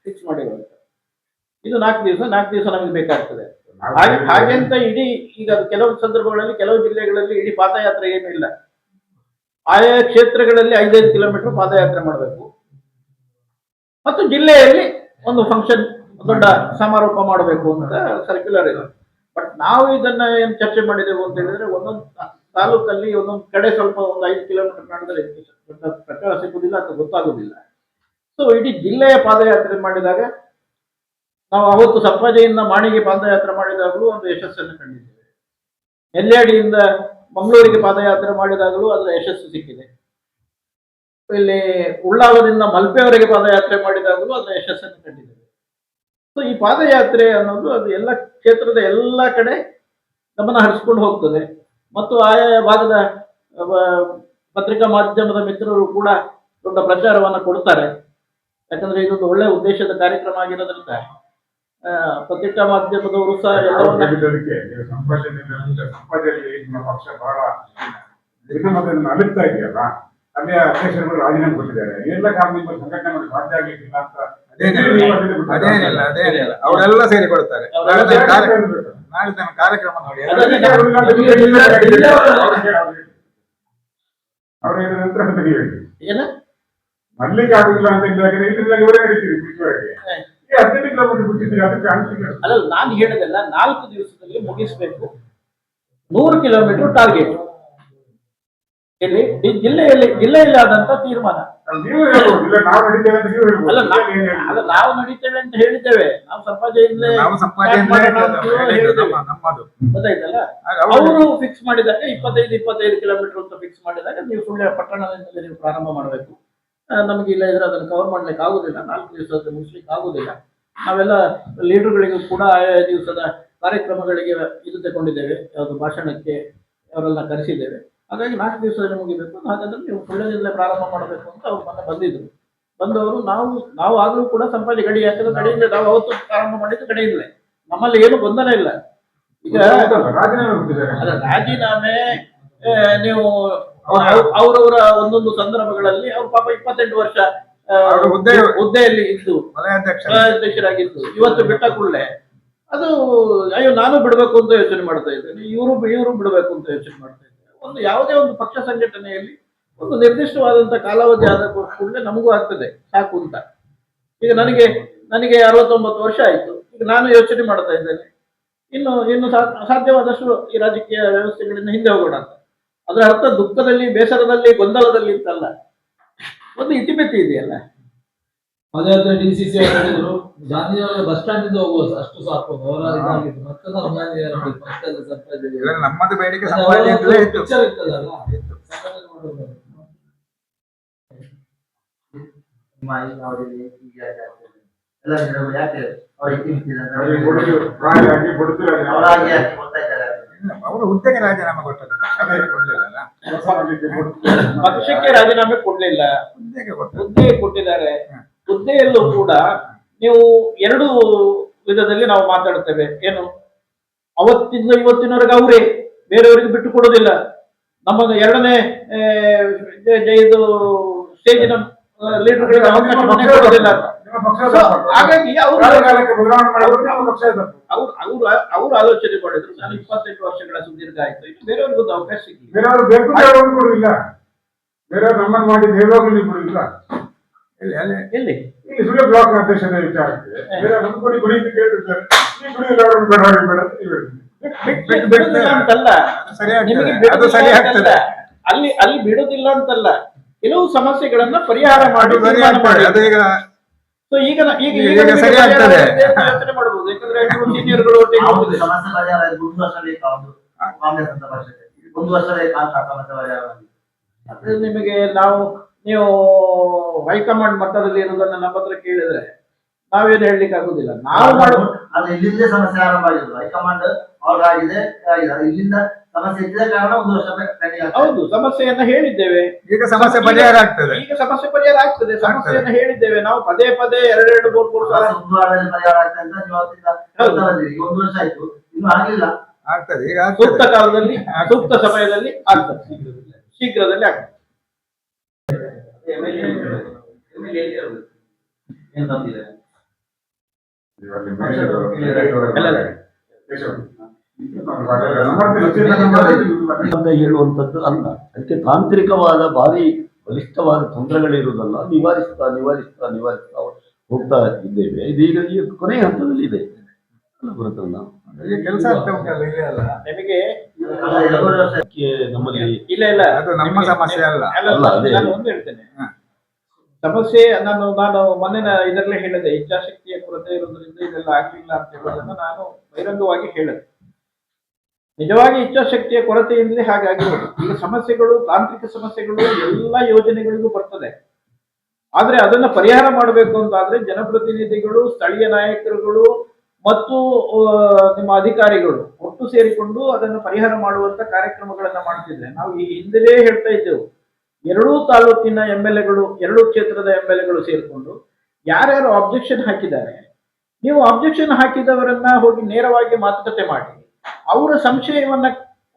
ಫಿಕ್ಸ್ ಮಾಡಿರೋದು. ಇದು 4 ದಿವಸ ನಮಗೆ ಬೇಕಾಗ್ತದೆ. ಹಾಗೆಂತ ಇಡೀ ಈಗ ಕೆಲವು ಸಂದರ್ಭಗಳಲ್ಲಿ ಕೆಲವು ಜಿಲ್ಲೆಗಳಲ್ಲಿ ಇಡೀ ಪಾದಯಾತ್ರೆ ಏನೂ ಇಲ್ಲ. ಆಯಾ ಕ್ಷೇತ್ರಗಳಲ್ಲಿ 5-5 ಕಿಲೋಮೀಟರ್ ಪಾದಯಾತ್ರೆ ಮಾಡಬೇಕು ಮತ್ತು ಜಿಲ್ಲೆಯಲ್ಲಿ ಒಂದು ಫಂಕ್ಷನ್, ದೊಡ್ಡ ಸಮಾರೋಪ ಮಾಡಬೇಕು ಅಂತ ಸರ್ಕ್ಯುಲರ್ ಇದೆ. ಬಟ್ ನಾವು ಇದನ್ನ ಏನು ಚರ್ಚೆ ಮಾಡಿದೆವು ಅಂತ ಹೇಳಿದ್ರೆ, ಒಂದೊಂದು ತಾಲೂಕಲ್ಲಿ ಒಂದೊಂದು ಕಡೆ ಸ್ವಲ್ಪ ಒಂದು 5 ಕಿಲೋಮೀಟರ್ ನಡೆದರೆ ಪ್ರಚಾರ ಸಿಗುವುದಿಲ್ಲ ಅಂತ ಗೊತ್ತಾಗುದಿಲ್ಲ. ಸೊ ಇಡೀ ಜಿಲ್ಲೆಯ ಪಾದಯಾತ್ರೆ ಮಾಡಿದಾಗ, ನಾವು ಅವತ್ತು ಸಂಪಾಜೆಯಿಂದ ಮಾಣಿಗೆ ಪಾದಯಾತ್ರೆ ಮಾಡಿದಾಗಲೂ ಒಂದು ಯಶಸ್ಸನ್ನು ಕಂಡಿದ್ದೇವೆ. ನೆಲ್ಯಾಡಿಯಿಂದ ಮಂಗಳೂರಿಗೆ ಪಾದಯಾತ್ರೆ ಮಾಡಿದಾಗಲೂ ಅದರ ಯಶಸ್ಸು ಸಿಕ್ಕಿದೆ. ಇಲ್ಲಿ ಉಳ್ಳಾಲದಿಂದ ಮಲ್ಪೆಯವರೆಗೆ ಪಾದಯಾತ್ರೆ ಮಾಡಿದಾಗಲೂ ಅದರ ಯಶಸ್ಸನ್ನು ಕಂಡಿದ್ದೇವೆ. ಸೊ ಈ ಪಾದಯಾತ್ರೆ ಅನ್ನೋದು ಅದು ಎಲ್ಲ ಕ್ಷೇತ್ರದ ಎಲ್ಲ ಕಡೆ ಗಮನ ಹರಿಸ್ಕೊಂಡು ಹೋಗ್ತದೆ. ಮತ್ತು ಆಯಾ ಭಾಗದ ಪತ್ರಿಕಾ ಮಾಧ್ಯಮದ ಮಿತ್ರರು ಕೂಡ ದೊಡ್ಡ ಪ್ರಚಾರವನ್ನು ಕೊಡ್ತಾರೆ. ಯಾಕಂದ್ರೆ ಇದೊಂದು ಒಳ್ಳೆಯ ಉದ್ದೇಶದ ಕಾರ್ಯಕ್ರಮ ಆಗಿರೋದ್ರಿಂದ ಪತ್ರಿಕಾ ಮಾಧ್ಯಮದವರು ಸಹ ಎಲ್ಲವನ್ನ ಪಕ್ಷ ಬಹಳ ಅಲಿಪ್ತಾ ಇದೆಯಲ್ಲ, ಅಲ್ಲಿಯ ಅಧ್ಯಕ್ಷರುಗಳು ರಾಜೀನಾಮೆ ಕೊಟ್ಟಿದ್ದಾರೆ. ಎಲ್ಲ ಕಾರಣದಿಂದ ಸಂಘಟನೆ ಮಾಡಿ ಸಾಧ್ಯ ಆಗ್ಲಿಕ್ಕಿಲ್ಲ ಅಂತ ಅದೇನಿಲ್ಲ, ಅವರೆಲ್ಲ ಸೇರಿಕೊಳ್ತಾರೆ. ನಾಳೆ ಕಾರ್ಯಕ್ರಮ ನೋಡಿ ಅವ್ರ ನಂತರ ತೆಗಿಬೇಕು. ಏನ ಮಲ್ಲಿಗೆ ಆಗುದಿಲ್ಲ ಅಂತ ಇಲ್ಲಿಂದ ಇವರೇ ನಡೀತೀರಿ ಬಿಟ್ಟುವರೆಗೆ 15 ಕಿಲೋಮೀಟರ್ ಬಿಟ್ಟಿದ್ದೀರಿ. ಅದಕ್ಕೆ ಅಲ್ಲ, ನಾನು ಹೇಳಿದೆಲ್ಲ 4 ದಿವಸದಲ್ಲಿ ಮುಗಿಸ್ಬೇಕು. 100 ಕಿಲೋಮೀಟರ್ ಟಾರ್ಗೆಟ್. ಇಲ್ಲಿ ಜಿಲ್ಲೆಯಲ್ಲಿ ಆದಂತ ತೀರ್ಮಾನ. ಅಲ್ಲ, ನಾವು ನಡೀತೇವೆ ಅಂತ ಹೇಳಿದ್ದೇವೆ. ನಾವು ಸಂಪಾಜೆಯಿಂದಲೇ ಗೊತ್ತಾಯ್ತಲ್ಲ. ಅವರು ಫಿಕ್ಸ್ ಮಾಡಿದಾಗ 25 ಕಿಲೋಮೀಟರ್ ಅಂತ ಫಿಕ್ಸ್ ಮಾಡಿದಾಗ, ನೀವು ಸುಳ್ಯ ಪಟ್ಟಣದಿಂದ ನೀವು ಪ್ರಾರಂಭ ಮಾಡಬೇಕು. ನಮಗೆ ಇಲ್ಲ ಇದ್ರೆ ಅದನ್ನು ಕವರ್ ಮಾಡ್ಲಿಕ್ಕೆ ಆಗುದಿಲ್ಲ, 4 ದಿವಸದಲ್ಲಿ ಮುಗಿಸ್ಲಿಕ್ಕೆ ಆಗುದಿಲ್ಲ. ನಾವೆಲ್ಲ ಲೀಡರ್ಗಳಿಗೂ ಕೂಡ ಆಯಾ ದಿವಸದ ಕಾರ್ಯಕ್ರಮಗಳಿಗೆ ಇದು ತಗೊಂಡಿದ್ದೇವೆ, ಯಾವುದು ಭಾಷಣಕ್ಕೆ ಅವರೆಲ್ಲ ಕರೆಸಿದ್ದೇವೆ. ಹಾಗಾಗಿ 4 ದಿವಸದಲ್ಲಿ ಮುಗಿಬೇಕು. ಹಾಗಾದ್ರೆ ನೀವು ಸುಳ್ಯದಿಂದಲೇ ಪ್ರಾರಂಭ ಮಾಡಬೇಕು ಅಂತ ಅವ್ರು ಮೊನ್ನೆ ಬಂದಿದ್ರು. ಬಂದವರು ನಾವು ಆಗಲೂ ಕೂಡ ಸಂಪಾಜೆ ಗಡಿ, ಯಾಕಂದ್ರೆ ಗಡಿಯಿಂದ ನಾವು ಅವತ್ತು ಪ್ರಾರಂಭ ಮಾಡಿದ್ದು ಗಡಿಯಿಂದಲೇ. ನಮ್ಮಲ್ಲಿ ಏನು ಗೊಂದಲ ಇಲ್ಲ. ಈಗ ರಾಜೀನಾಮೆ ನೀವು ಅವರವರ ಒಂದೊಂದು ಸಂದರ್ಭಗಳಲ್ಲಿ ಅವ್ರು ಪಾಪ 28 ವರ್ಷ ಹುದ್ದೆಯಲ್ಲಿ ಇದ್ದು ಅಧ್ಯಕ್ಷರಾಗಿದ್ದು, ಇವತ್ತು ಬಿಟ್ಟ ಕೂಡಲೇ ಅದು ಅಯ್ಯೋ ನಾನು ಬಿಡಬೇಕು ಅಂತ ಯೋಚನೆ ಮಾಡ್ತಾ ಇದ್ದೇನೆ, ಇವರು ಬಿಡಬೇಕು ಅಂತ ಯೋಚನೆ ಮಾಡ್ತಾ ಇದ್ದೇನೆ. ಒಂದು ಯಾವುದೇ ಒಂದು ಪಕ್ಷ ಸಂಘಟನೆಯಲ್ಲಿ ಒಂದು ನಿರ್ದಿಷ್ಟವಾದಂತಹ ಕಾಲಾವಧಿ ಆದ ಕೂಡಲೇ ನಮಗೂ ಆಗ್ತದೆ ಸಾಕು ಅಂತ. ಈಗ ನನಗೆ 69 ವರ್ಷ ಆಯ್ತು. ಈಗ ನಾನು ಯೋಚನೆ ಮಾಡ್ತಾ ಇದ್ದೇನೆ, ಇನ್ನು ಸಾಧ್ಯವಾದಷ್ಟು ಈ ರಾಜಕೀಯ ವ್ಯವಸ್ಥೆಗಳಿಂದ ಹಿಂದೆ ಹೋಗೋಣ ಅಂತ. ಅದರ ಅರ್ಥ ದುಃಖದಲ್ಲಿ, ಬೇಸರದಲ್ಲಿ, ಗೊಂದಲದಲ್ಲಿ ಅಂತಲ್ಲ, ಒಂದು ಇತಿಮಿತಿ ಇದೆಯಲ್ಲ. ಪಾದಯಾತ್ರೆ ಡಿಸಿಸಿ ಹೇಳಿದ್ರು, ಗಾಂಧಿನಗರ ಬಸ್ ಸ್ಟ್ಯಾಂಡ್ ಇಂದ ಹೋಗುವ ಅಷ್ಟು ಸಾಕು ಅವರ ಇದಾಗಿತ್ತು. ಮತ್ತೆ ನಾವು ನಮ್ಮದು ಬೇಡಿಕೆ ಸಂಪಾದನೆ ಪಿಕ್ಚರ್ ಇರ್ತದಲ್ಲ, ಅವರು ಹುದ್ದೆಗೆ ರಾಜೀನಾಮೆ ಕೊಟ್ಟದ್ದು, ಪಕ್ಷಕ್ಕೆ ರಾಜೀನಾಮೆ ಕೊಡ್ಲಿಲ್ಲ, ಹುದ್ದೆ ಕೊಟ್ಟಿದ್ದಾರೆ. ಹುದ್ದೆಯಲ್ಲೂ ಕೂಡ ನೀವು 2 ವಿಧದಲ್ಲಿ ನಾವು ಮಾತಾಡ್ತೇವೆ. ಏನು, ಅವತ್ತಿಂದ ಇವತ್ತಿನವರೆಗೆ ಅವರೇ, ಬೇರೆಯವರಿಗೆ ಬಿಟ್ಟು ಕೊಡೋದಿಲ್ಲ. ನಮ್ಮ 2ನೇ ಇದು ಸ್ಟೇಜಿನ ಲೀಡರ್ಗಳಿಗೆ ಅವಕಾಶ ಕೊಡೋದಿಲ್ಲ. ಹಾಗಾಗಿ ಅವರು ಆಲೋಚನೆ ಮಾಡಿದ್ರು, ನಾನು 28 ವರ್ಷಗಳ ಸುದೀರ್ಘ ಆಯ್ತು, ಇನ್ನು ಬೇರೆಯವ್ರಿಗೆ ಒಂದು ಅವಕಾಶ ಸಿಗಲಿ. ಬೇರೆಯವರು ಕೊಡುದಿಲ್ಲ, ಬೇರೆಯವರು ನಮ್ಮನ್ನು ಮಾಡಿ ದೇವರಲ್ಲಿ ಕೊಡುದಿಲ್ಲ. ಎಲ್ಲಿ ಸುಳ್ಯ ಬ್ಲಾಕ್ ಅಧ್ಯಕ್ಷರ ವಿಚಾರಕ್ಕೆ ಅಂತಲ್ಲ, ಅಲ್ಲಿ ಬಿಡುದಿಲ್ಲ ಅಂತಲ್ಲ, ಕೆಲವು ಸಮಸ್ಯೆಗಳನ್ನ ಪರಿಹಾರ ಮಾಡಿ ಸೊ ಈಗ ಯೋಚನೆ ಮಾಡಬಹುದು. ಯಾಕಂದ್ರೆ ಸೀನಿಯರ್ಗಳು ಅದು ನಿಮಗೆ ನೀವು ಹೈಕಮಾಂಡ್ ಮಟ್ಟದಲ್ಲಿ ಇರುವುದನ್ನ ನಮ್ಮ ಹತ್ರ ಕೇಳಿದ್ರೆ ನಾವೇನು ಹೇಳಲಿಕ್ಕೆ ಆಗುದಿಲ್ಲ. ನಾವು ಮಾಡುವ ಅದು ಇಲ್ಲಿಂದ ಸಮಸ್ಯೆ ಆರಂಭ ಆಗಿದ್ದು ಹೈಕಮಾಂಡ್ ಅವ್ರಾಗಿದೆ ಇಲ್ಲಿಂದ ಸಮಸ್ಯೆ ಇದ್ದ ಕಾರಣ 1 ವರ್ಷ pending ಆಗ್ತದೆ. ಹೌದು, ಸಮಸ್ಯೆಯನ್ನ ಹೇಳಿದ್ದೇವೆ. ಈಗ ಸಮಸ್ಯೆ ಪರಿಹಾರ ಆಗ್ತದೆ. ಈಗ ಸಮಸ್ಯೆ ಪರಿಹಾರ ಆಗ್ತದೆ. ಸಮಸ್ಯೆಯನ್ನ ಹೇಳಿದ್ದೇವೆ ನಾವು ಪದೇ ಪದೇ 2-3 ಸಲ. ಒಂದು ವಾರದಲ್ಲಿ ಪರಿಹಾರ ಆಗ್ತದೆ ಅಂತ ನೀವು ಅವತ್ತಿಂದ ಹೇಳ್ತಾ ಬಂದಿರಿ. ಈಗ 1 ವರ್ಷ ಆಯ್ತು, ಇನ್ನೂ ಆಗಿಲ್ಲ. ಆಗ್ತದೆ, ಈಗ ಸೂಕ್ತ ಆಗ್ತದೆ. ಕಾಲದಲ್ಲಿ ಸೂಕ್ತ ಸಮಯದಲ್ಲಿ ಆಗ್ತದೆ, ಶೀಘ್ರದಲ್ಲಿ ಆಗ್ತದೆ. ಏನ್ ತಂದಿದೆ? ಇವರಲ್ಲಿ ಮೇಲಿನವರು, ಕೆಳಗಿನವರು ಎಲ್ಲ. ಕೇಶವ್, ನಮ್ಮಲ್ಲಿ ಅಂತ ಹೇಳುವಂಥದ್ದು ಅಲ್ಲ. ಅದಕ್ಕೆ ತಾಂತ್ರಿಕವಾದ ಭಾರಿ ಬಲಿಷ್ಠವಾದ ತಂತ್ರಗಳಿರುವುದಲ್ಲ, ನಿವಾರಿಸ್ತಾ ಹೋಗ್ತಾ ಇದ್ದೇವೆ. ಇದೀಗ ಈ ಕೊನೆಯ ಹಂತದಲ್ಲಿ ಇದೆ ಅಲ್ಲ ಗುರುತನ್ನ. ಈಗ ಕೆಲಸ ಆಗ್ತಾ ಉಂಟಲ್ಲ ಇಲ್ಲಿ ಅಲ್ಲ. ನಿಮಗೆ ಕಳೆದ 2 ವರ್ಷ ಅದಕ್ಕೆ ನಮ್ಮಲ್ಲಿ ಇಲ್ಲ ಅದು ನಮ್ಮ ಸಮಸ್ಯೆ ಅಲ್ಲ. ಅಲ್ಲ, ಅದೇ. ನಾನು ಒಂದು ಹೇಳ್ತೇನೆ. ಸಮಸ್ಯೆ ನಾನು ಮೊನ್ನೆ ಇದರಲ್ಲೇ ಹೇಳಿದೆ, ಇಚ್ಛಾಶಕ್ತಿಯ ಕೊರತೆ ಇರೋದ್ರಿಂದ ಇದೆಲ್ಲ ಆಗ್ಲಿಲ್ಲ ಅಂತ ಹೇಳೋದನ್ನ ನಾನು ಬಹಿರಂಗವಾಗಿ ಹೇಳಿದೆ. ನಿಜವಾಗಿ ಇಚ್ಛಾಶಕ್ತಿಯ ಕೊರತೆಯಿಂದಲೇ ಹಾಗಾಗಿರೋದು. ಈಗ ಸಮಸ್ಯೆಗಳು, ತಾಂತ್ರಿಕ ಸಮಸ್ಯೆಗಳು ಎಲ್ಲ ಯೋಜನೆಗಳಿಗೂ ಬರ್ತದೆ. ಆದ್ರೆ ಅದನ್ನ ಪರಿಹಾರ ಮಾಡಬೇಕು ಅಂತಾದ್ರೆ ಜನಪ್ರತಿನಿಧಿಗಳು, ಸ್ಥಳೀಯ ನಾಯಕರುಗಳು ಮತ್ತು ನಿಮ್ಮ ಅಧಿಕಾರಿಗಳು ಒಟ್ಟು ಸೇರಿಕೊಂಡು ಅದನ್ನು ಪರಿಹಾರ ಮಾಡುವಂತ ಕಾರ್ಯಕ್ರಮಗಳನ್ನ ಮಾಡ್ತಿದ್ರೆ ನಾವು ಈ ಹಿಂದೆಲೇ ಹೇಳ್ತಾ ಇದ್ದೆವು. 2 ತಾಲೂಕಿನ MLAಗಳು, 2 ಕ್ಷೇತ್ರದ MLAಗಳು ಸೇರಿಕೊಂಡು ಯಾರ್ಯಾರು ಆಬ್ಜೆಕ್ಷನ್ ಹಾಕಿದ್ದಾರೆ, ನೀವು ಆಬ್ಜೆಕ್ಷನ್ ಹಾಕಿದವರನ್ನ ಹೋಗಿ ನೇರವಾಗಿ ಮಾತುಕತೆ ಮಾಡಿ ಅವರ ಸಂಶಯವನ್ನ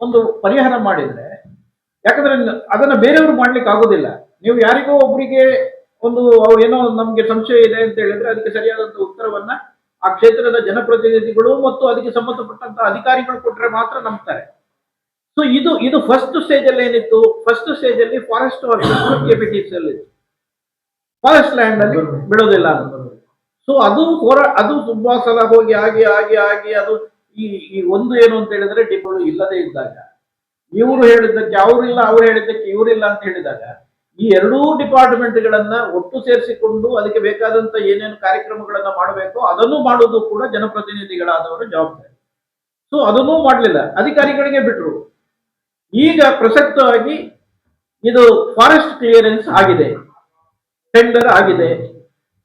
ಒಂದು ಪರಿಹಾರ ಮಾಡಿದ್ರೆ, ಯಾಕಂದ್ರೆ ಅದನ್ನ ಬೇರೆಯವರು ಮಾಡ್ಲಿಕ್ಕೆ ಆಗೋದಿಲ್ಲ. ನೀವು ಯಾರಿಗೋ ಒಬ್ಬರಿಗೆ ಏನೋ ನಮ್ಗೆ ಸಂಶಯ ಇದೆ ಅಂತ ಹೇಳಿದ್ರೆ ಅದಕ್ಕೆ ಸರಿಯಾದಂತ ಉತ್ತರವನ್ನ ಆ ಕ್ಷೇತ್ರದ ಜನಪ್ರತಿನಿಧಿಗಳು ಮತ್ತು ಅದಕ್ಕೆ ಸಂಬಂಧಪಟ್ಟಂತ ಅಧಿಕಾರಿಗಳು ಕೊಟ್ರೆ ಮಾತ್ರ ನಂಬ್ತಾರೆ. ಸೊ ಇದು ಫಸ್ಟ್ ಸ್ಟೇಜ್ ಅಲ್ಲಿ ಏನಿತ್ತು, ಫಸ್ಟ್ ಸ್ಟೇಜ್ ಅಲ್ಲಿ ಫಾರೆಸ್ಟ್ KPTC ಅಲ್ಲಿ ಫಾರೆಸ್ಟ್ ಲ್ಯಾಂಡ್ ಅಲ್ಲಿ ಬಿಡೋದಿಲ್ಲ ಅನ್ನೋದು. ಸೊ ಅದು ತುಂಬಾ ಸಲ ಹೋಗಿ ಆಗಿ ಅದು ಈ ಒಂದು ಏನು ಅಂತ ಹೇಳಿದ್ರೆ ಡಿಪೋಗಳು ಇಲ್ಲದೆ ಇದ್ದಾಗ, ಇವರು ಹೇಳಿದ್ದಕ್ಕೆ ಅವರಿಲ್ಲ, ಅವ್ರು ಹೇಳಿದ್ದಕ್ಕೆ ಇವರಿಲ್ಲ ಅಂತ ಹೇಳಿದಾಗ, ಈ 2 ಡಿಪಾರ್ಟ್ಮೆಂಟ್ಗಳನ್ನ ಒಟ್ಟು ಸೇರಿಸಿಕೊಂಡು ಅದಕ್ಕೆ ಬೇಕಾದಂತ ಏನೇನು ಕಾರ್ಯಕ್ರಮಗಳನ್ನ ಮಾಡಬೇಕು ಅದನ್ನು ಮಾಡುವುದು ಕೂಡ ಜನಪ್ರತಿನಿಧಿಗಳಾದವರ ಜವಾಬ್ದಾರಿ. ಸೊ ಅದನ್ನೂ ಮಾಡಲಿಲ್ಲ, ಅಧಿಕಾರಿಗಳಿಗೆ ಬಿಟ್ರು. ಈಗ ಪ್ರಸಕ್ತವಾಗಿ ಇದು ಫಾರೆಸ್ಟ್ ಕ್ಲಿಯರೆನ್ಸ್ ಆಗಿದೆ, ಟೆಂಡರ್ ಆಗಿದೆ.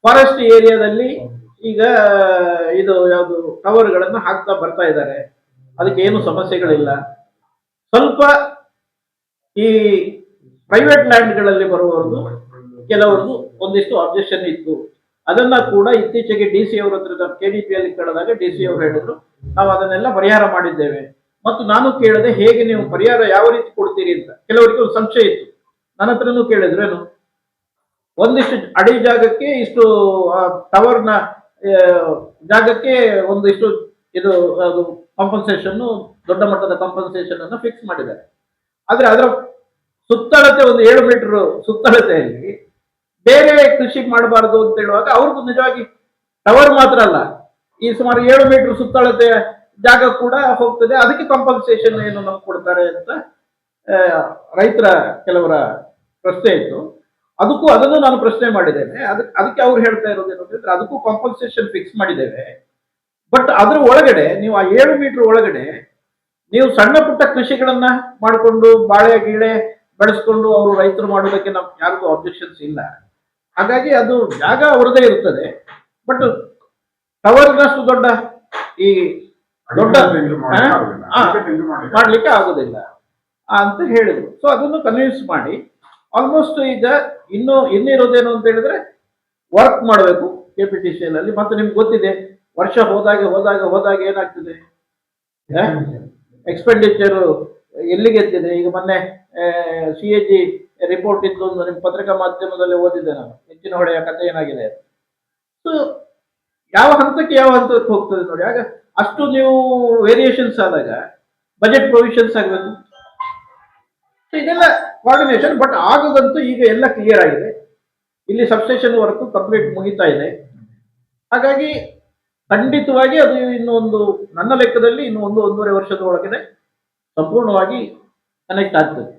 ಫಾರೆಸ್ಟ್ ಏರಿಯಾದಲ್ಲಿ ಈಗ ಇದು ಯಾವುದು ಟವರ್ಗಳನ್ನು ಹಾಕ್ತಾ ಬರ್ತಾ ಇದ್ದಾರೆ. ಅದಕ್ಕೆ ಏನು ಸಮಸ್ಯೆಗಳಿಲ್ಲ. ಸ್ವಲ್ಪ ಈ ಪ್ರೈವೇಟ್ ಲ್ಯಾಂಡ್ಗಳಲ್ಲಿ ಬರುವವರದು ಕೆಲವರದು ಒಂದಿಷ್ಟು ಅಬ್ಜೆಕ್ಷನ್ ಇತ್ತು. ಅದನ್ನ ಕೂಡ ಇತ್ತೀಚೆಗೆ DC ಅವರ ಹತ್ರ KDPಯಲ್ಲಿ ಕೇಳಿದಾಗ DC ಅವರು ಹೇಳಿದ್ರು ನಾವು ಅದನ್ನೆಲ್ಲ ಪರಿಹಾರ ಮಾಡಿದ್ದೇವೆ. ಮತ್ತು ನಾನು ಕೇಳಿದೆ ಹೇಗೆ ನೀವು ಪರಿಹಾರ ಯಾವ ರೀತಿ ಕೊಡ್ತೀರಿ ಅಂತ. ಕೆಲವರಿಗೆ ಒಂದು ಸಂಶಯ ಇತ್ತು, ನನ್ನ ಹತ್ರನೂ ಕೇಳಿದ್ರು, ಏನು ಒಂದಿಷ್ಟು ಅಡಿ ಜಾಗಕ್ಕೆ ಇಷ್ಟು ಟವರ್ನ ಜಾಗಕ್ಕೆ ಒಂದಿಷ್ಟು ಇದು ಕಾಂಪನ್ಸೇಷನ್, ದೊಡ್ಡ ಮಟ್ಟದ ಕಾಂಪನ್ಸೇಷನ್ ಅನ್ನು ಫಿಕ್ಸ್ ಮಾಡಿದ್ದಾರೆ. ಆದ್ರೆ ಅದರ ಸುತ್ತಳತೆ ಒಂದು 7 ಮೀಟರ್ ಸುತ್ತಳತೆಯಲ್ಲಿ ಬೇರೆ ಕೃಷಿ ಮಾಡಬಾರದು ಅಂತ ಹೇಳುವಾಗ ಅವ್ರಿಗೂ ನಿಜವಾಗಿ ಟವರ್ ಮಾತ್ರ ಅಲ್ಲ, ಈ ಸುಮಾರು 7 ಮೀಟರ್ ಸುತ್ತಳತೆಯ ಜಾಗ ಕೂಡ ಹೋಗ್ತದೆ. ಅದಕ್ಕೆ ಕಾಂಪನ್ಸೇಷನ್ ಏನು ನಮ್ಗೆ ಕೊಡ್ತಾರೆ ಅಂತ ರೈತರ ಕೆಲವರ ಪ್ರಶ್ನೆ ಇತ್ತು. ಅದನ್ನು ನಾನು ಪ್ರಶ್ನೆ ಮಾಡಿದ್ದೇನೆ. ಅದಕ್ಕೆ ಅವ್ರು ಹೇಳ್ತಾ ಇರೋದೇನು ಅಂತಂದ್ರೆ ಅದಕ್ಕೂ ಕಾಂಪನ್ಸೇಷನ್ ಫಿಕ್ಸ್ ಮಾಡಿದ್ದೇವೆ. ಬಟ್ ಅದ್ರ ಒಳಗಡೆ ನೀವು ಆ 7 ಮೀಟರ್ ಒಳಗಡೆ ನೀವು ಸಣ್ಣ ಪುಟ್ಟ ಕೃಷಿಗಳನ್ನ ಮಾಡಿಕೊಂಡು ಬಾಳೆ ಗೀಳೆ ಬೆಳೆಸ್ಕೊಂಡು ಅವರು ರೈತರು ಮಾಡೋದಕ್ಕೆ ನಮ್ಗೆ ಯಾರಿಗೂ ಅಬ್ಜೆಕ್ಷನ್ಸ್ ಇಲ್ಲ. ಹಾಗಾಗಿ ಅದು ಜಾಗ ಅವರದೇ ಇರ್ತದೆ. ಬಟ್ ಟವರ್ನಷ್ಟು ದೊಡ್ಡ ಮಾಡ್ಲಿಕ್ಕೆ ಆಗೋದಿಲ್ಲ ಅಂತ ಹೇಳಿದ್ರು. ಸೊ ಅದನ್ನು ಕನ್ವಿನ್ಸ್ ಮಾಡಿ ಆಲ್ಮೋಸ್ಟ್ ಈಗ ಇನ್ನಿರೋದೇನು ಅಂತ ಹೇಳಿದ್ರೆ ವರ್ಕ್ ಮಾಡಬೇಕು KPTCಯಲ್ಲಿ. ಮತ್ತೆ ನಿಮ್ಗೆ ಗೊತ್ತಿದೆ, ವರ್ಷ ಹೋದಾಗ ಏನಾಗ್ತದೆ, ಎಕ್ಸ್ಪೆಂಡಿಚರ್ ಎಲ್ಲಿಗೆ ಎತ್ತಿದೆ. ಈಗ ಮೊನ್ನೆ CAG ರಿಪೋರ್ಟ್ ಇದ್ದು ನಿಮ್ಮ ಪತ್ರಿಕಾ ಮಾಧ್ಯಮದಲ್ಲಿ ಓದಿದ್ದೆ ನಾನು, ಹೆಚ್ಚಿನ ಹೊಳೆಯ ಕಥೆ ಏನಾಗಿದೆ. ಸೊ ಯಾವ ಹಂತಕ್ಕೆ ಹೋಗ್ತದೆ ನೋಡಿ. ಆಗ ಅಷ್ಟು ನೀವು ವೇರಿಯೇಷನ್ಸ್ ಆದಾಗ ಬಜೆಟ್ ಪ್ರೊವಿಷನ್ಸ್ ಆಗಬೇಕು. ಇದೆಲ್ಲ ಕೋಆರ್ಡಿನೇಷನ್. ಬಟ್ ಆಗೋದಂತೂ ಈಗ ಎಲ್ಲ ಕ್ಲಿಯರ್ ಆಗಿದೆ. ಇಲ್ಲಿ ಸಬ್ಸ್ಟೇಷನ್ ವರ್ಕ್ ಕಂಪ್ಲೀಟ್ ಮುಗಿತಾ ಇದೆ. ಹಾಗಾಗಿ ಖಂಡಿತವಾಗಿ ಅದು ನನ್ನ ಲೆಕ್ಕದಲ್ಲಿ 1-1.5 ವರ್ಷದ ಒಳಗಡೆ ಸಂಪೂರ್ಣವಾಗಿ ಕನೆಕ್ಟ್ ಆಗ್ತದೆ.